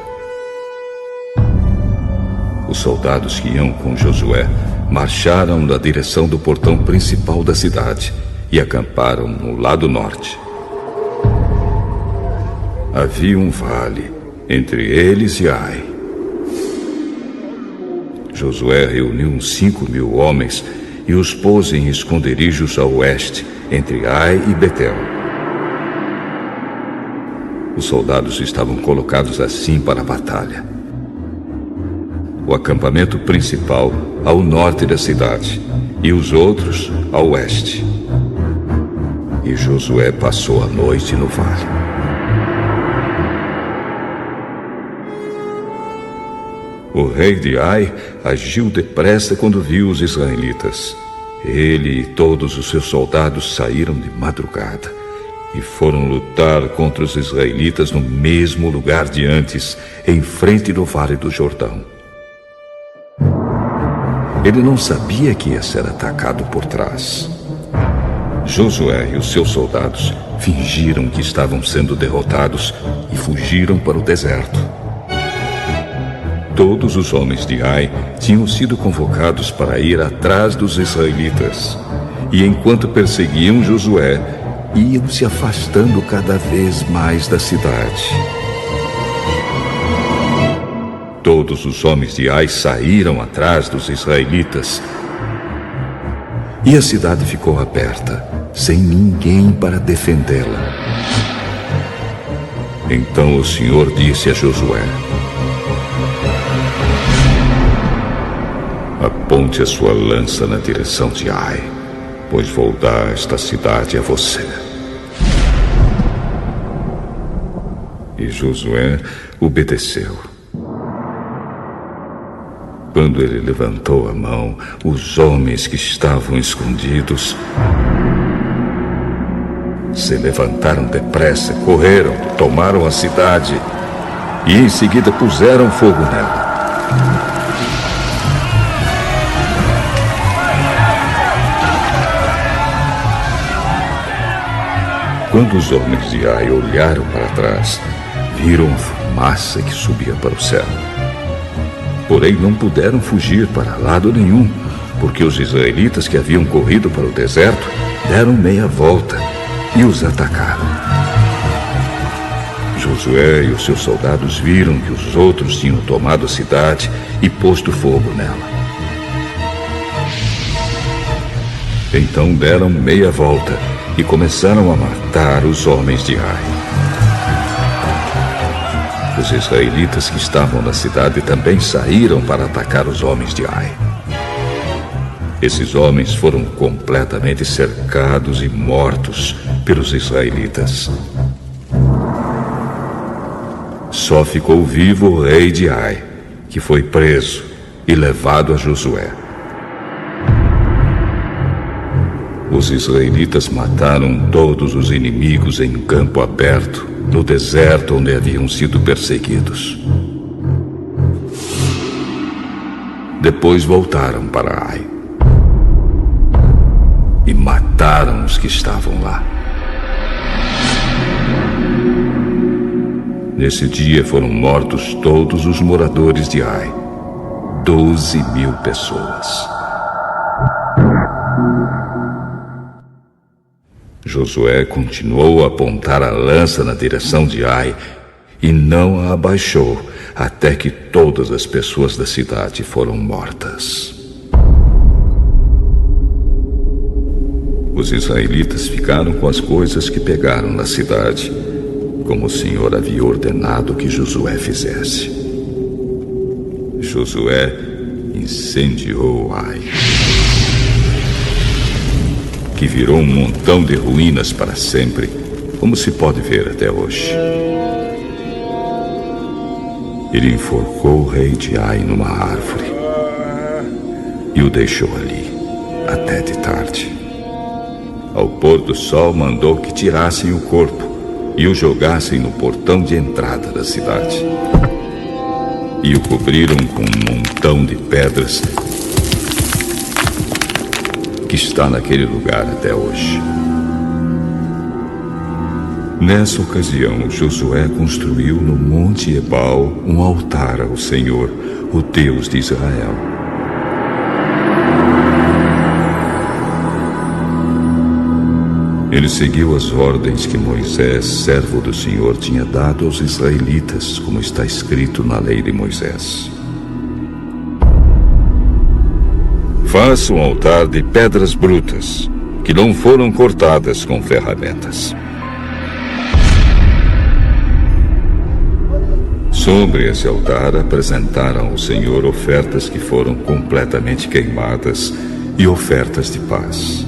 Os soldados que iam com Josué marcharam na direção do portão principal da cidade e acamparam no lado norte. Havia um vale entre eles e Ai. Josué reuniu uns 5.000 homens e os pôs em esconderijos a oeste, entre Ai e Betel. Os soldados estavam colocados assim para a batalha. O acampamento principal ao norte da cidade e os outros a oeste. E Josué passou a noite no vale. O rei de Ai agiu depressa quando viu os israelitas. Ele e todos os seus soldados saíram de madrugada e foram lutar contra os israelitas no mesmo lugar de antes, em frente do Vale do Jordão. Ele não sabia que ia ser atacado por trás. Josué e os seus soldados fingiram que estavam sendo derrotados e fugiram para o deserto. Todos os homens de Ai tinham sido convocados para ir atrás dos israelitas. E enquanto perseguiam Josué, iam se afastando cada vez mais da cidade. Todos os homens de Ai saíram atrás dos israelitas. E a cidade ficou aberta, sem ninguém para defendê-la. Então o Senhor disse a Josué: aponte a sua lança na direção de Ai, pois vou dar esta cidade a você. E Josué obedeceu. Quando ele levantou a mão, os homens que estavam escondidos se levantaram depressa, correram, tomaram a cidade e em seguida puseram fogo nela. Quando os homens de Ai olharam para trás, viram a fumaça que subia para o céu. Porém, não puderam fugir para lado nenhum, porque os israelitas que haviam corrido para o deserto deram meia volta e os atacaram. Josué e os seus soldados viram que os outros tinham tomado a cidade e posto fogo nela. Então deram meia volta e começaram a matar os homens de Ai. Os israelitas que estavam na cidade também saíram para atacar os homens de Ai. Esses homens foram completamente cercados e mortos pelos israelitas. Só ficou vivo o rei de Ai, que foi preso e levado a Josué. Os israelitas mataram todos os inimigos em campo aberto, no deserto onde haviam sido perseguidos. Depois voltaram para Ai e mataram os que estavam lá. Nesse dia foram mortos todos os moradores de Ai, 12.000 pessoas. Josué continuou a apontar a lança na direção de Ai e não a abaixou até que todas as pessoas da cidade foram mortas. Os israelitas ficaram com as coisas que pegaram na cidade, como o Senhor havia ordenado que Josué fizesse. Josué incendiou Ai, que virou um montão de ruínas para sempre, como se pode ver até hoje. Ele enforcou o rei de Ai numa árvore e o deixou ali até de tarde. Ao pôr do sol, mandou que tirassem o corpo e o jogassem no portão de entrada da cidade. E o cobriram com um montão de pedras que está naquele lugar até hoje. Nessa ocasião, Josué construiu no Monte Ebal um altar ao Senhor, o Deus de Israel. Ele seguiu as ordens que Moisés, servo do Senhor, tinha dado aos israelitas, como está escrito na lei de Moisés. Faça um altar de pedras brutas, que não foram cortadas com ferramentas. Sobre esse altar apresentaram ao Senhor ofertas que foram completamente queimadas e ofertas de paz.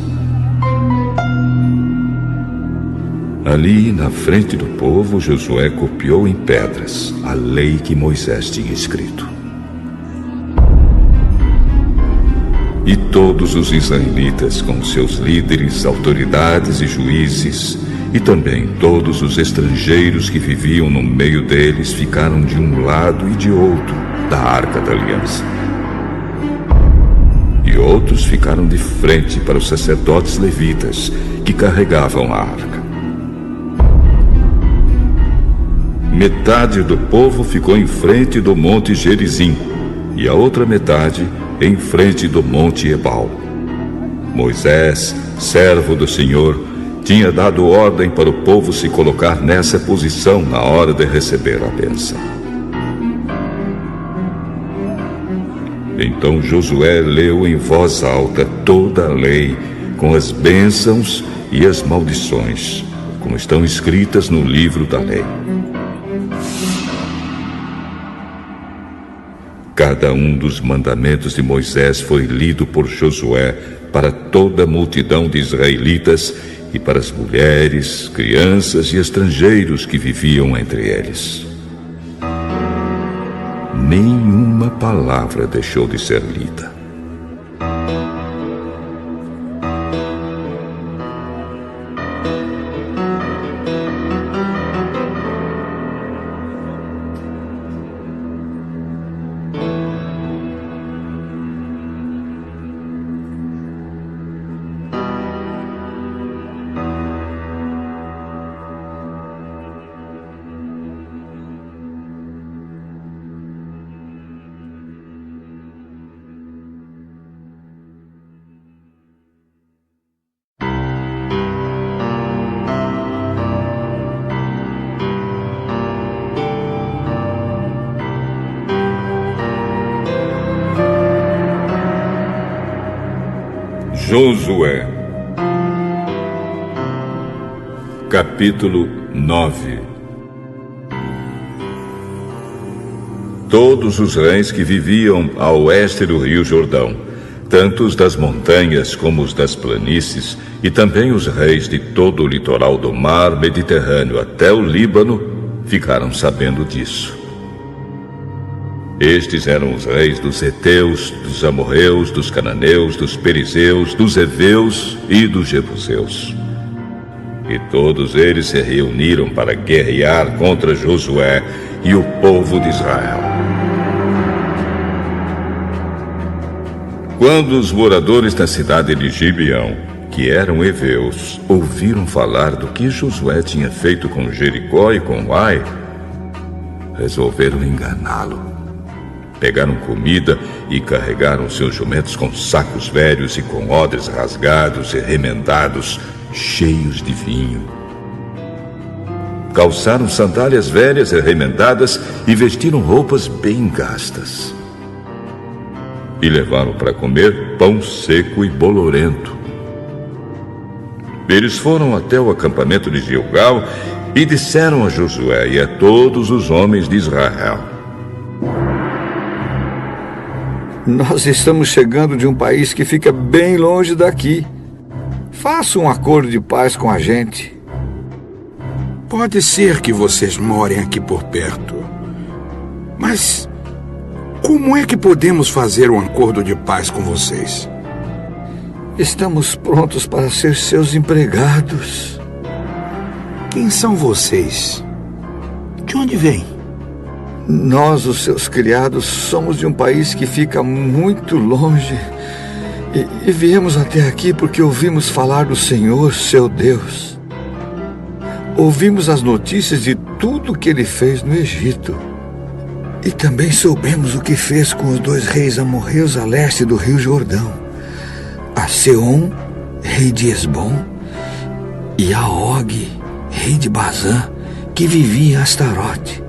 Ali, na frente do povo, Josué copiou em pedras a lei que Moisés tinha escrito. E todos os israelitas, com seus líderes, autoridades e juízes, e também todos os estrangeiros que viviam no meio deles, ficaram de um lado e de outro da Arca da Aliança. E outros ficaram de frente para os sacerdotes levitas, que carregavam a arca. Metade do povo ficou em frente do Monte Gerizim, e a outra metade em frente do Monte Ebal. Moisés, servo do Senhor, tinha dado ordem para o povo se colocar nessa posição na hora de receber a bênção. Então Josué leu em voz alta toda a lei, com as bênçãos e as maldições, como estão escritas no livro da lei. Cada um dos mandamentos de Moisés foi lido por Josué para toda a multidão de israelitas e para as mulheres, crianças e estrangeiros que viviam entre eles. Nenhuma palavra deixou de ser lida. Josué, capítulo 9. todos os reis que viviam a oeste do Rio Jordão, tanto os das montanhas como os das planícies, e também os reis de todo o litoral do mar Mediterrâneo até o Líbano, ficaram sabendo disso. Estes eram os reis dos heteus, dos amorreus, dos cananeus, dos perizeus, dos heveus e dos jebuseus. E todos eles se reuniram para guerrear contra Josué e o povo de Israel. Quando os moradores da cidade de Gibeão, que eram heveus, ouviram falar do que Josué tinha feito com Jericó e com Ai, resolveram enganá-lo. Pegaram comida e carregaram seus jumentos com sacos velhos e com odres rasgados e remendados, cheios de vinho. Calçaram sandálias velhas e remendadas e vestiram roupas bem gastas. E levaram para comer pão seco e bolorento. Eles foram até o acampamento de Gilgal e disseram a Josué e a todos os homens de Israel: Nós estamos chegando de um país que fica bem longe daqui. Faça um acordo de paz com a gente. Pode ser que vocês morem aqui por perto. Mas como é que podemos fazer um acordo de paz com vocês? Estamos prontos para ser seus empregados. Quem são vocês? De onde vêm? Nós, os seus criados, somos de um país que fica muito longe e viemos até aqui porque ouvimos falar do Senhor, seu Deus. Ouvimos as notícias de tudo que ele fez no Egito. E também soubemos o que fez com os 2 reis amorreus a leste do Rio Jordão, a Seom, rei de Esbom, e a Og, rei de Bazã, que vivia em Astarote.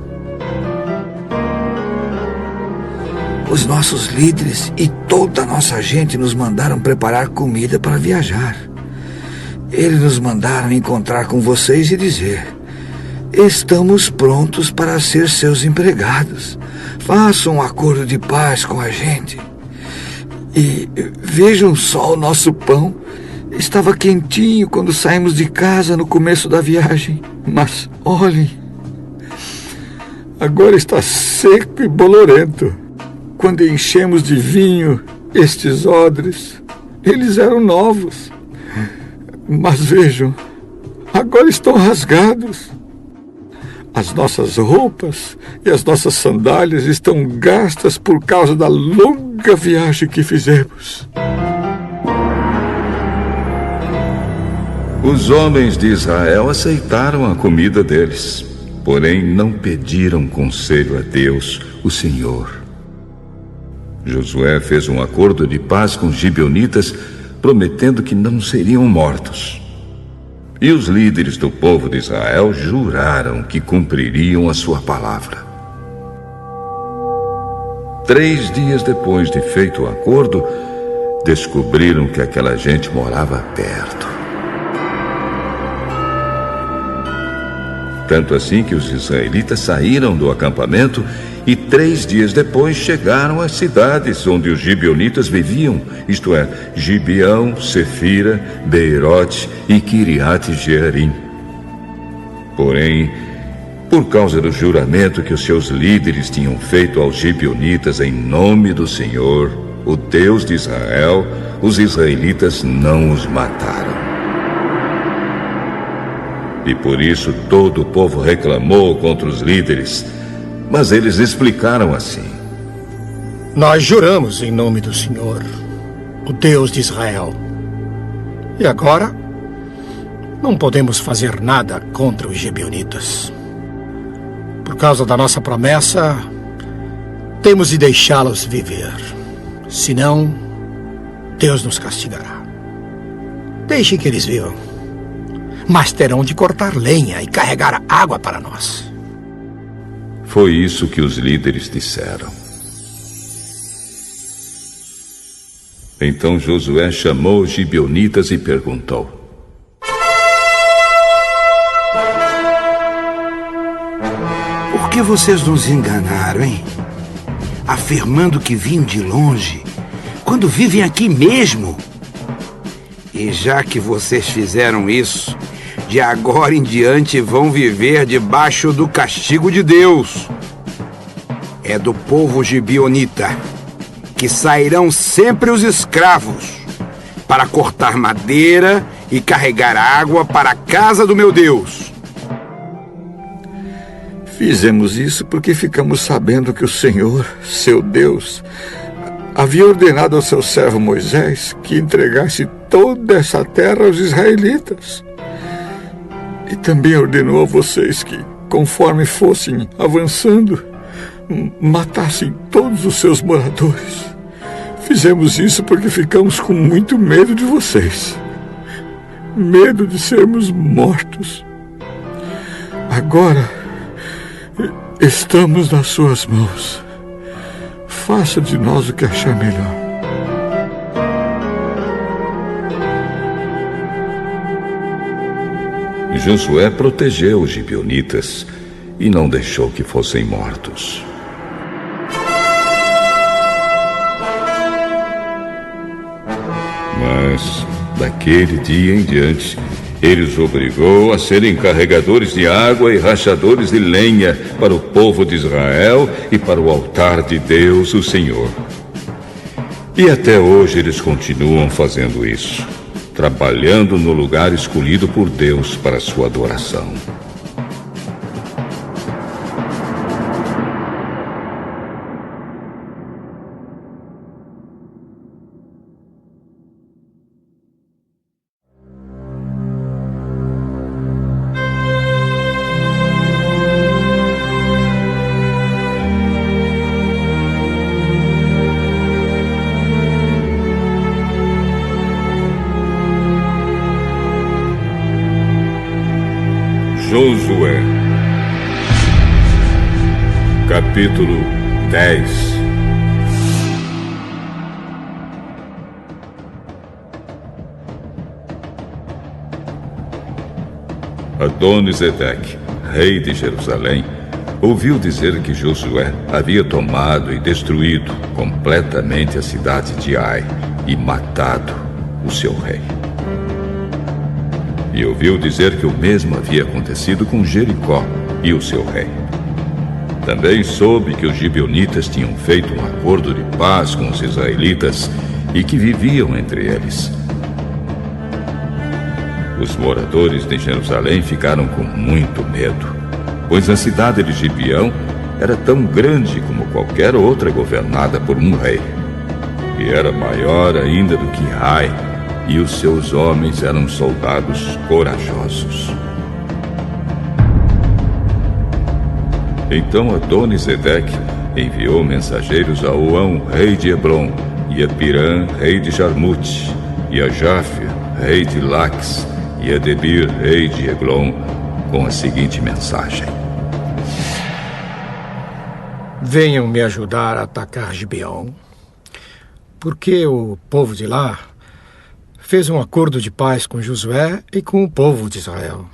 Os nossos líderes e toda a nossa gente nos mandaram preparar comida para viajar. Eles nos mandaram encontrar com vocês e dizer: estamos prontos para ser seus empregados. Façam um acordo de paz com a gente. E vejam só o nosso pão. Estava quentinho quando saímos de casa no começo da viagem. Mas olhem, agora está seco e bolorento. Quando enchemos de vinho estes odres, eles eram novos. Mas vejam, agora estão rasgados. As nossas roupas e as nossas sandálias estão gastas por causa da longa viagem que fizemos. Os homens de Israel aceitaram a comida deles, porém não pediram conselho a Deus, o Senhor. Josué fez um acordo de paz com os gibeonitas, prometendo que não seriam mortos. E os líderes do povo de Israel juraram que cumpririam a sua palavra. 3 dias depois de feito o acordo, descobriram que aquela gente morava perto. Tanto assim que os israelitas saíram do acampamento e 3 dias depois chegaram às cidades onde os gibeonitas viviam, isto é, Gibeão, Sefira, Beerote e Kiriat-Jearim. Porém, por causa do juramento que os seus líderes tinham feito aos gibeonitas em nome do Senhor, o Deus de Israel, os israelitas não os mataram. E por isso todo o povo reclamou contra os líderes. Mas eles explicaram assim: nós juramos em nome do Senhor, o Deus de Israel. E agora, não podemos fazer nada contra os gibeonitas. Por causa da nossa promessa, temos de deixá-los viver. Senão, Deus nos castigará. Deixem que eles vivam. Mas terão de cortar lenha e carregar água para nós. Foi isso que os líderes disseram. Então Josué chamou os gibeonitas e perguntou: por que vocês nos enganaram, hein? afirmando que vinham de longe, quando vivem aqui mesmo? E já que vocês fizeram isso, de agora em diante vão viver debaixo do castigo de Deus. É do povo gibeonita que sairão sempre os escravos para cortar madeira e carregar água para a casa do meu Deus. Fizemos isso porque ficamos sabendo que o Senhor, seu Deus, havia ordenado ao seu servo Moisés que entregasse toda essa terra aos israelitas. E também ordenou a vocês que, conforme fossem avançando, matassem todos os seus moradores. Fizemos isso porque ficamos com muito medo de vocês. Medo de sermos mortos. Agora, estamos nas suas mãos. Faça de nós o que achar melhor. Josué protegeu os gibeonitas e não deixou que fossem mortos. Mas, daquele dia em diante, ele os obrigou a serem carregadores de água e rachadores de lenha para o povo de Israel e para o altar de Deus, o Senhor. E até hoje eles continuam fazendo isso, trabalhando no lugar escolhido por Deus para sua adoração. Josué, capítulo 10. Adoni-Zedeque, rei de Jerusalém, ouviu dizer que Josué havia tomado e destruído completamente a cidade de Ai e matado o seu rei. E ouviu dizer que o mesmo havia acontecido com Jericó e o seu rei. Também soube que os gibeonitas tinham feito um acordo de paz com os israelitas e que viviam entre eles. Os moradores de Jerusalém ficaram com muito medo, pois a cidade de Gibeão era tão grande como qualquer outra governada por um rei. E era maior ainda do que Ai, e os seus homens eram soldados corajosos. Então Adoni-Zedeque enviou mensageiros a Oão, rei de Hebrom, e a Pirã, rei de Jarmute, e a Jáfia, rei de Laques, e a Debir, rei de Eglon, com a seguinte mensagem: Venham me ajudar a atacar Gibeão, porque o povo de lá fez um acordo de paz com Josué e com o povo de Israel.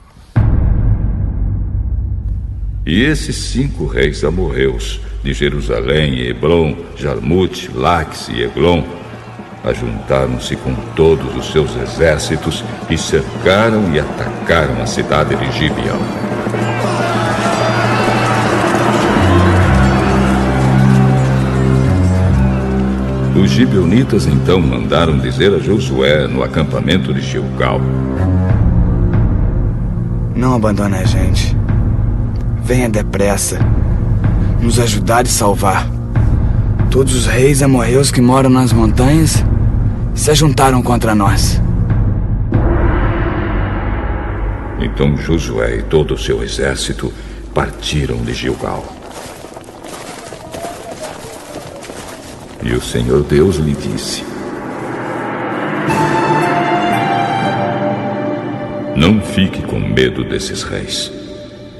E esses 5 reis amorreus de Jerusalém, Hebrom, Jarmute, Laques e Eglon ajuntaram-se com todos os seus exércitos e cercaram e atacaram a cidade de Gibeão. Os gibeonitas então mandaram dizer a Josué no acampamento de Gilgal: Não abandone a gente. Venha depressa nos ajudar e salvar. Todos os reis amorreus que moram nas montanhas se juntaram contra nós. Então Josué e todo o seu exército partiram de Gilgal. E o Senhor Deus lhe disse: Não fique com medo desses reis,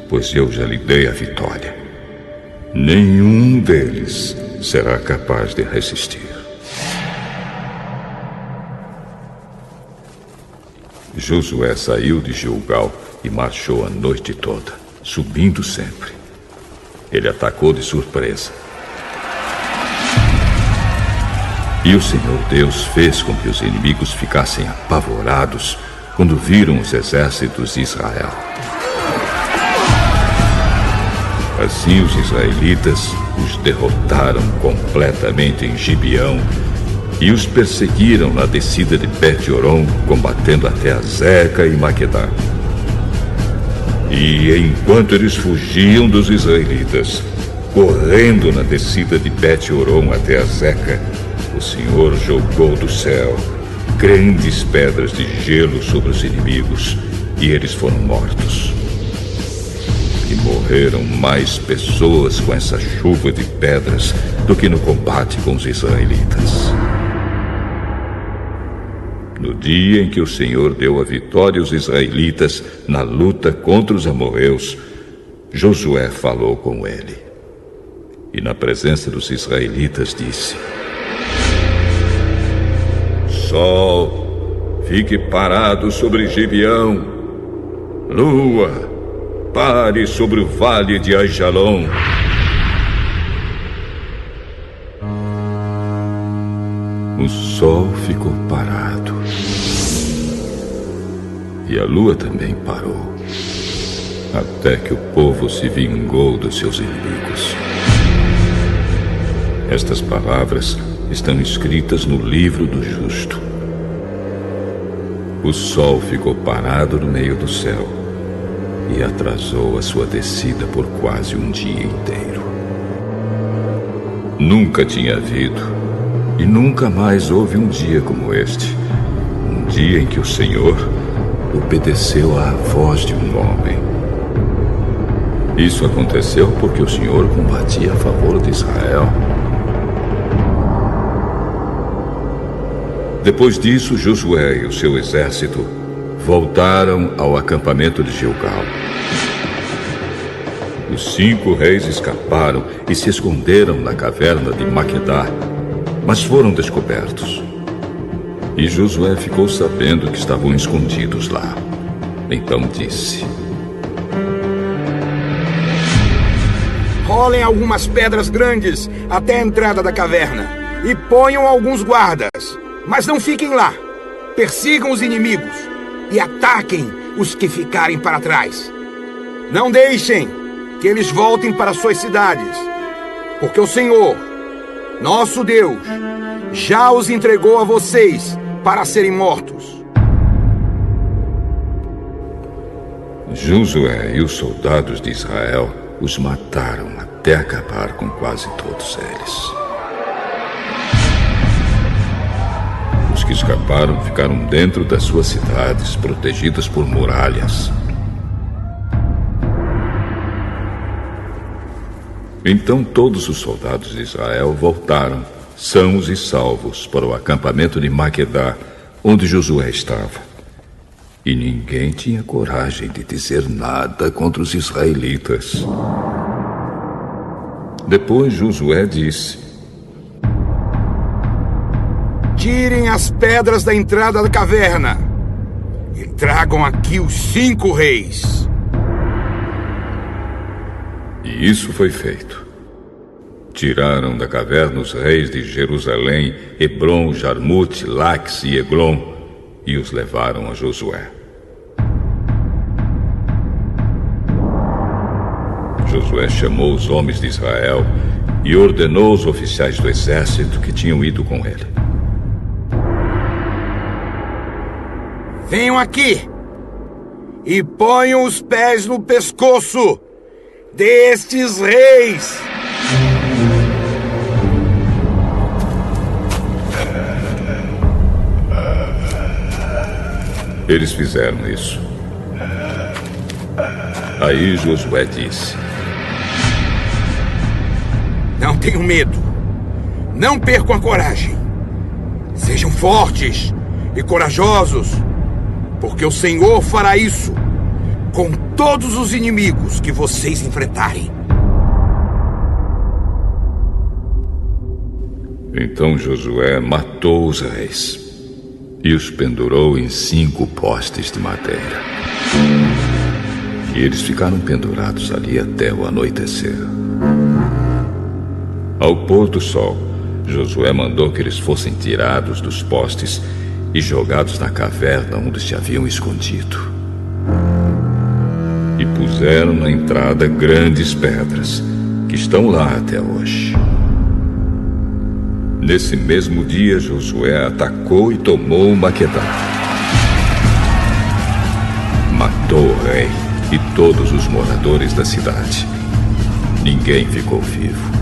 pois eu já lhe dei a vitória. Nenhum deles será capaz de resistir. Josué saiu de Gilgal e marchou a noite toda, subindo sempre. Ele atacou de surpresa. E o Senhor Deus fez com que os inimigos ficassem apavorados quando viram os exércitos de Israel. Assim os israelitas os derrotaram completamente em Gibeão e os perseguiram na descida de Bet-Horon, combatendo até Azeca e Maquedá. E enquanto eles fugiam dos israelitas, correndo na descida de Bet-Horon até Azeca, o Senhor jogou do céu grandes pedras de gelo sobre os inimigos, e eles foram mortos. E morreram mais pessoas com essa chuva de pedras do que no combate com os israelitas. No dia em que o Senhor deu a vitória aos israelitas na luta contra os amorreus, Josué falou com ele. E na presença dos israelitas disse: Sol, fique parado sobre Gibeão. Lua, pare sobre o vale de Aijalon. O sol ficou parado. E a lua também parou, até que o povo se vingou dos seus inimigos. Estas palavras estão escritas no livro do justo. O sol ficou parado no meio do céu e atrasou a sua descida por quase um dia inteiro. Nunca tinha havido e nunca mais houve um dia como este, um dia em que o Senhor obedeceu à voz de um homem. Isso aconteceu porque o Senhor combatia a favor de Israel. Depois disso, Josué e o seu exército voltaram ao acampamento de Gilgal. Os 5 reis escaparam e se esconderam na caverna de Maquedá, mas foram descobertos. E Josué ficou sabendo que estavam escondidos lá. Então disse: Rolem algumas pedras grandes até a entrada da caverna e ponham alguns guardas, mas não fiquem lá. Persigam os inimigos e ataquem os que ficarem para trás. Não deixem que eles voltem para suas cidades, porque o Senhor, nosso Deus, já os entregou a vocês para serem mortos. Josué e os soldados de Israel os mataram até acabar com quase todos eles. Os que escaparam ficaram dentro das suas cidades, protegidas por muralhas. Então todos os soldados de Israel voltaram, sãos e salvos, para o acampamento de Maquedá, onde Josué estava. E ninguém tinha coragem de dizer nada contra os israelitas. Depois Josué disse: Tirem as pedras da entrada da caverna e tragam aqui os 5 reis. E isso foi feito. Tiraram da caverna os reis de Jerusalém, Hebron, Jarmute, Lax e Eglon, e os levaram a Josué. Josué chamou os homens de Israel e ordenou aos oficiais do exército que tinham ido com ele: Venham aqui e ponham os pés no pescoço destes reis. Eles fizeram isso. Aí Josué disse: Não tenham medo. Não percam a coragem. Sejam fortes e corajosos, porque o Senhor fará isso com todos os inimigos que vocês enfrentarem. Então Josué matou os reis e os pendurou em 5 postes de madeira. E eles ficaram pendurados ali até o anoitecer. Ao pôr do sol, Josué mandou que eles fossem tirados dos postes e jogados na caverna onde se haviam escondido. E puseram na entrada grandes pedras, que estão lá até hoje. Nesse mesmo dia, Josué atacou e tomou Maquedá. Matou o rei e todos os moradores da cidade. Ninguém ficou vivo.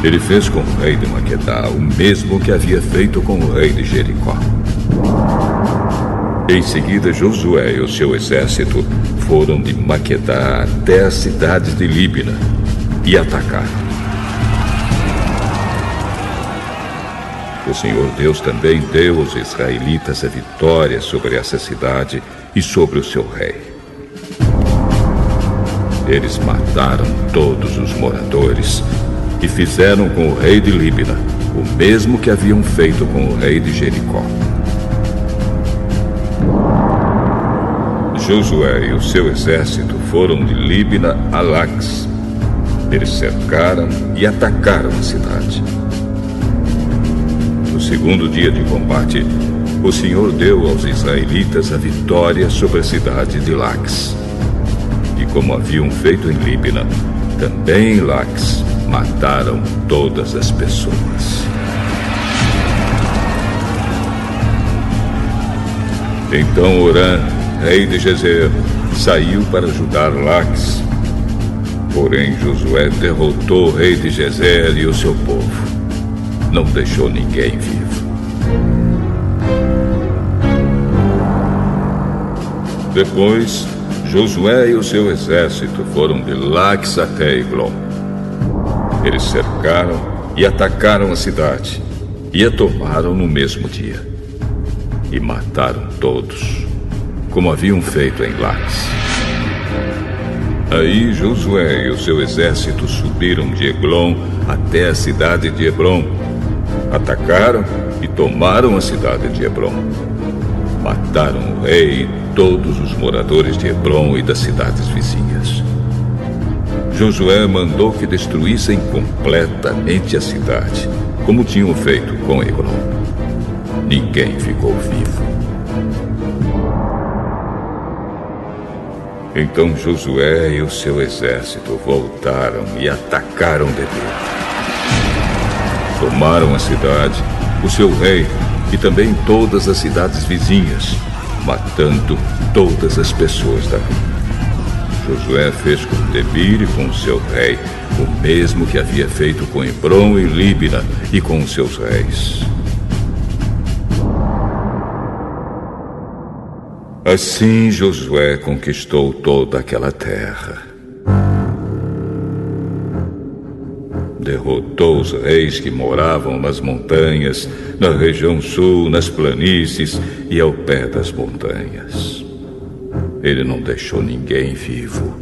Ele fez com o rei de Maquedá o mesmo que havia feito com o rei de Jericó. Em seguida, Josué e o seu exército foram de Maquedá até as cidades de Líbina e atacaram. O Senhor Deus também deu aos israelitas a vitória sobre essa cidade e sobre o seu rei. Eles mataram todos os moradores e fizeram com o rei de Líbina o mesmo que haviam feito com o rei de Jericó. Josué e o seu exército foram de Líbina a Laques. Eles cercaram e atacaram a cidade. No segundo dia de combate, o Senhor deu aos israelitas a vitória sobre a cidade de Laques. E como haviam feito em Líbina, também em Laques mataram todas as pessoas. Então Orã, rei de Gezer, saiu para ajudar Laques. Porém Josué derrotou o rei de Gezer e o seu povo. Não deixou ninguém vivo. Depois, Josué e o seu exército foram de Laques até Eglon. Eles cercaram e atacaram a cidade, e a tomaram no mesmo dia. E mataram todos, como haviam feito em Laques. Aí Josué e o seu exército subiram de Eglon até a cidade de Hebrom. Atacaram e tomaram a cidade de Hebrom. Mataram o rei e todos os moradores de Hebrom e das cidades vizinhas. Josué mandou que destruíssem completamente a cidade, como tinham feito com Eglon. Ninguém ficou vivo. Então Josué e o seu exército voltaram e atacaram Debir. Tomaram a cidade, o seu rei e também todas as cidades vizinhas, matando todas as pessoas dali. Josué fez com Debir e com o seu rei o mesmo que havia feito com Hebrom e Líbina e com os seus reis. Assim Josué conquistou toda aquela terra. Derrotou os reis que moravam nas montanhas, na região sul, nas planícies e ao pé das montanhas. Ele não deixou ninguém vivo.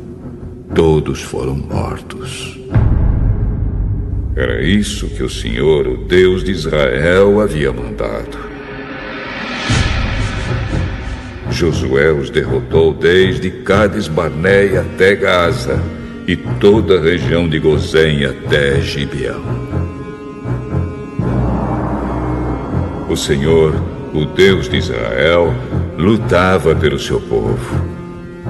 Todos foram mortos. Era isso que o Senhor, o Deus de Israel, havia mandado. Josué os derrotou desde Cades Barneia até Gaza e toda a região de Gozém até Gibeão. O Senhor, o Deus de Israel, lutava pelo seu povo.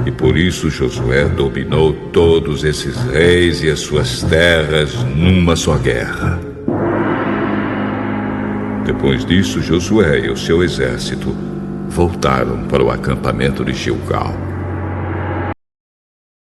E por isso Josué dominou todos esses reis e as suas terras numa só guerra. Depois disso, Josué e o seu exército voltaram para o acampamento de Gilgal.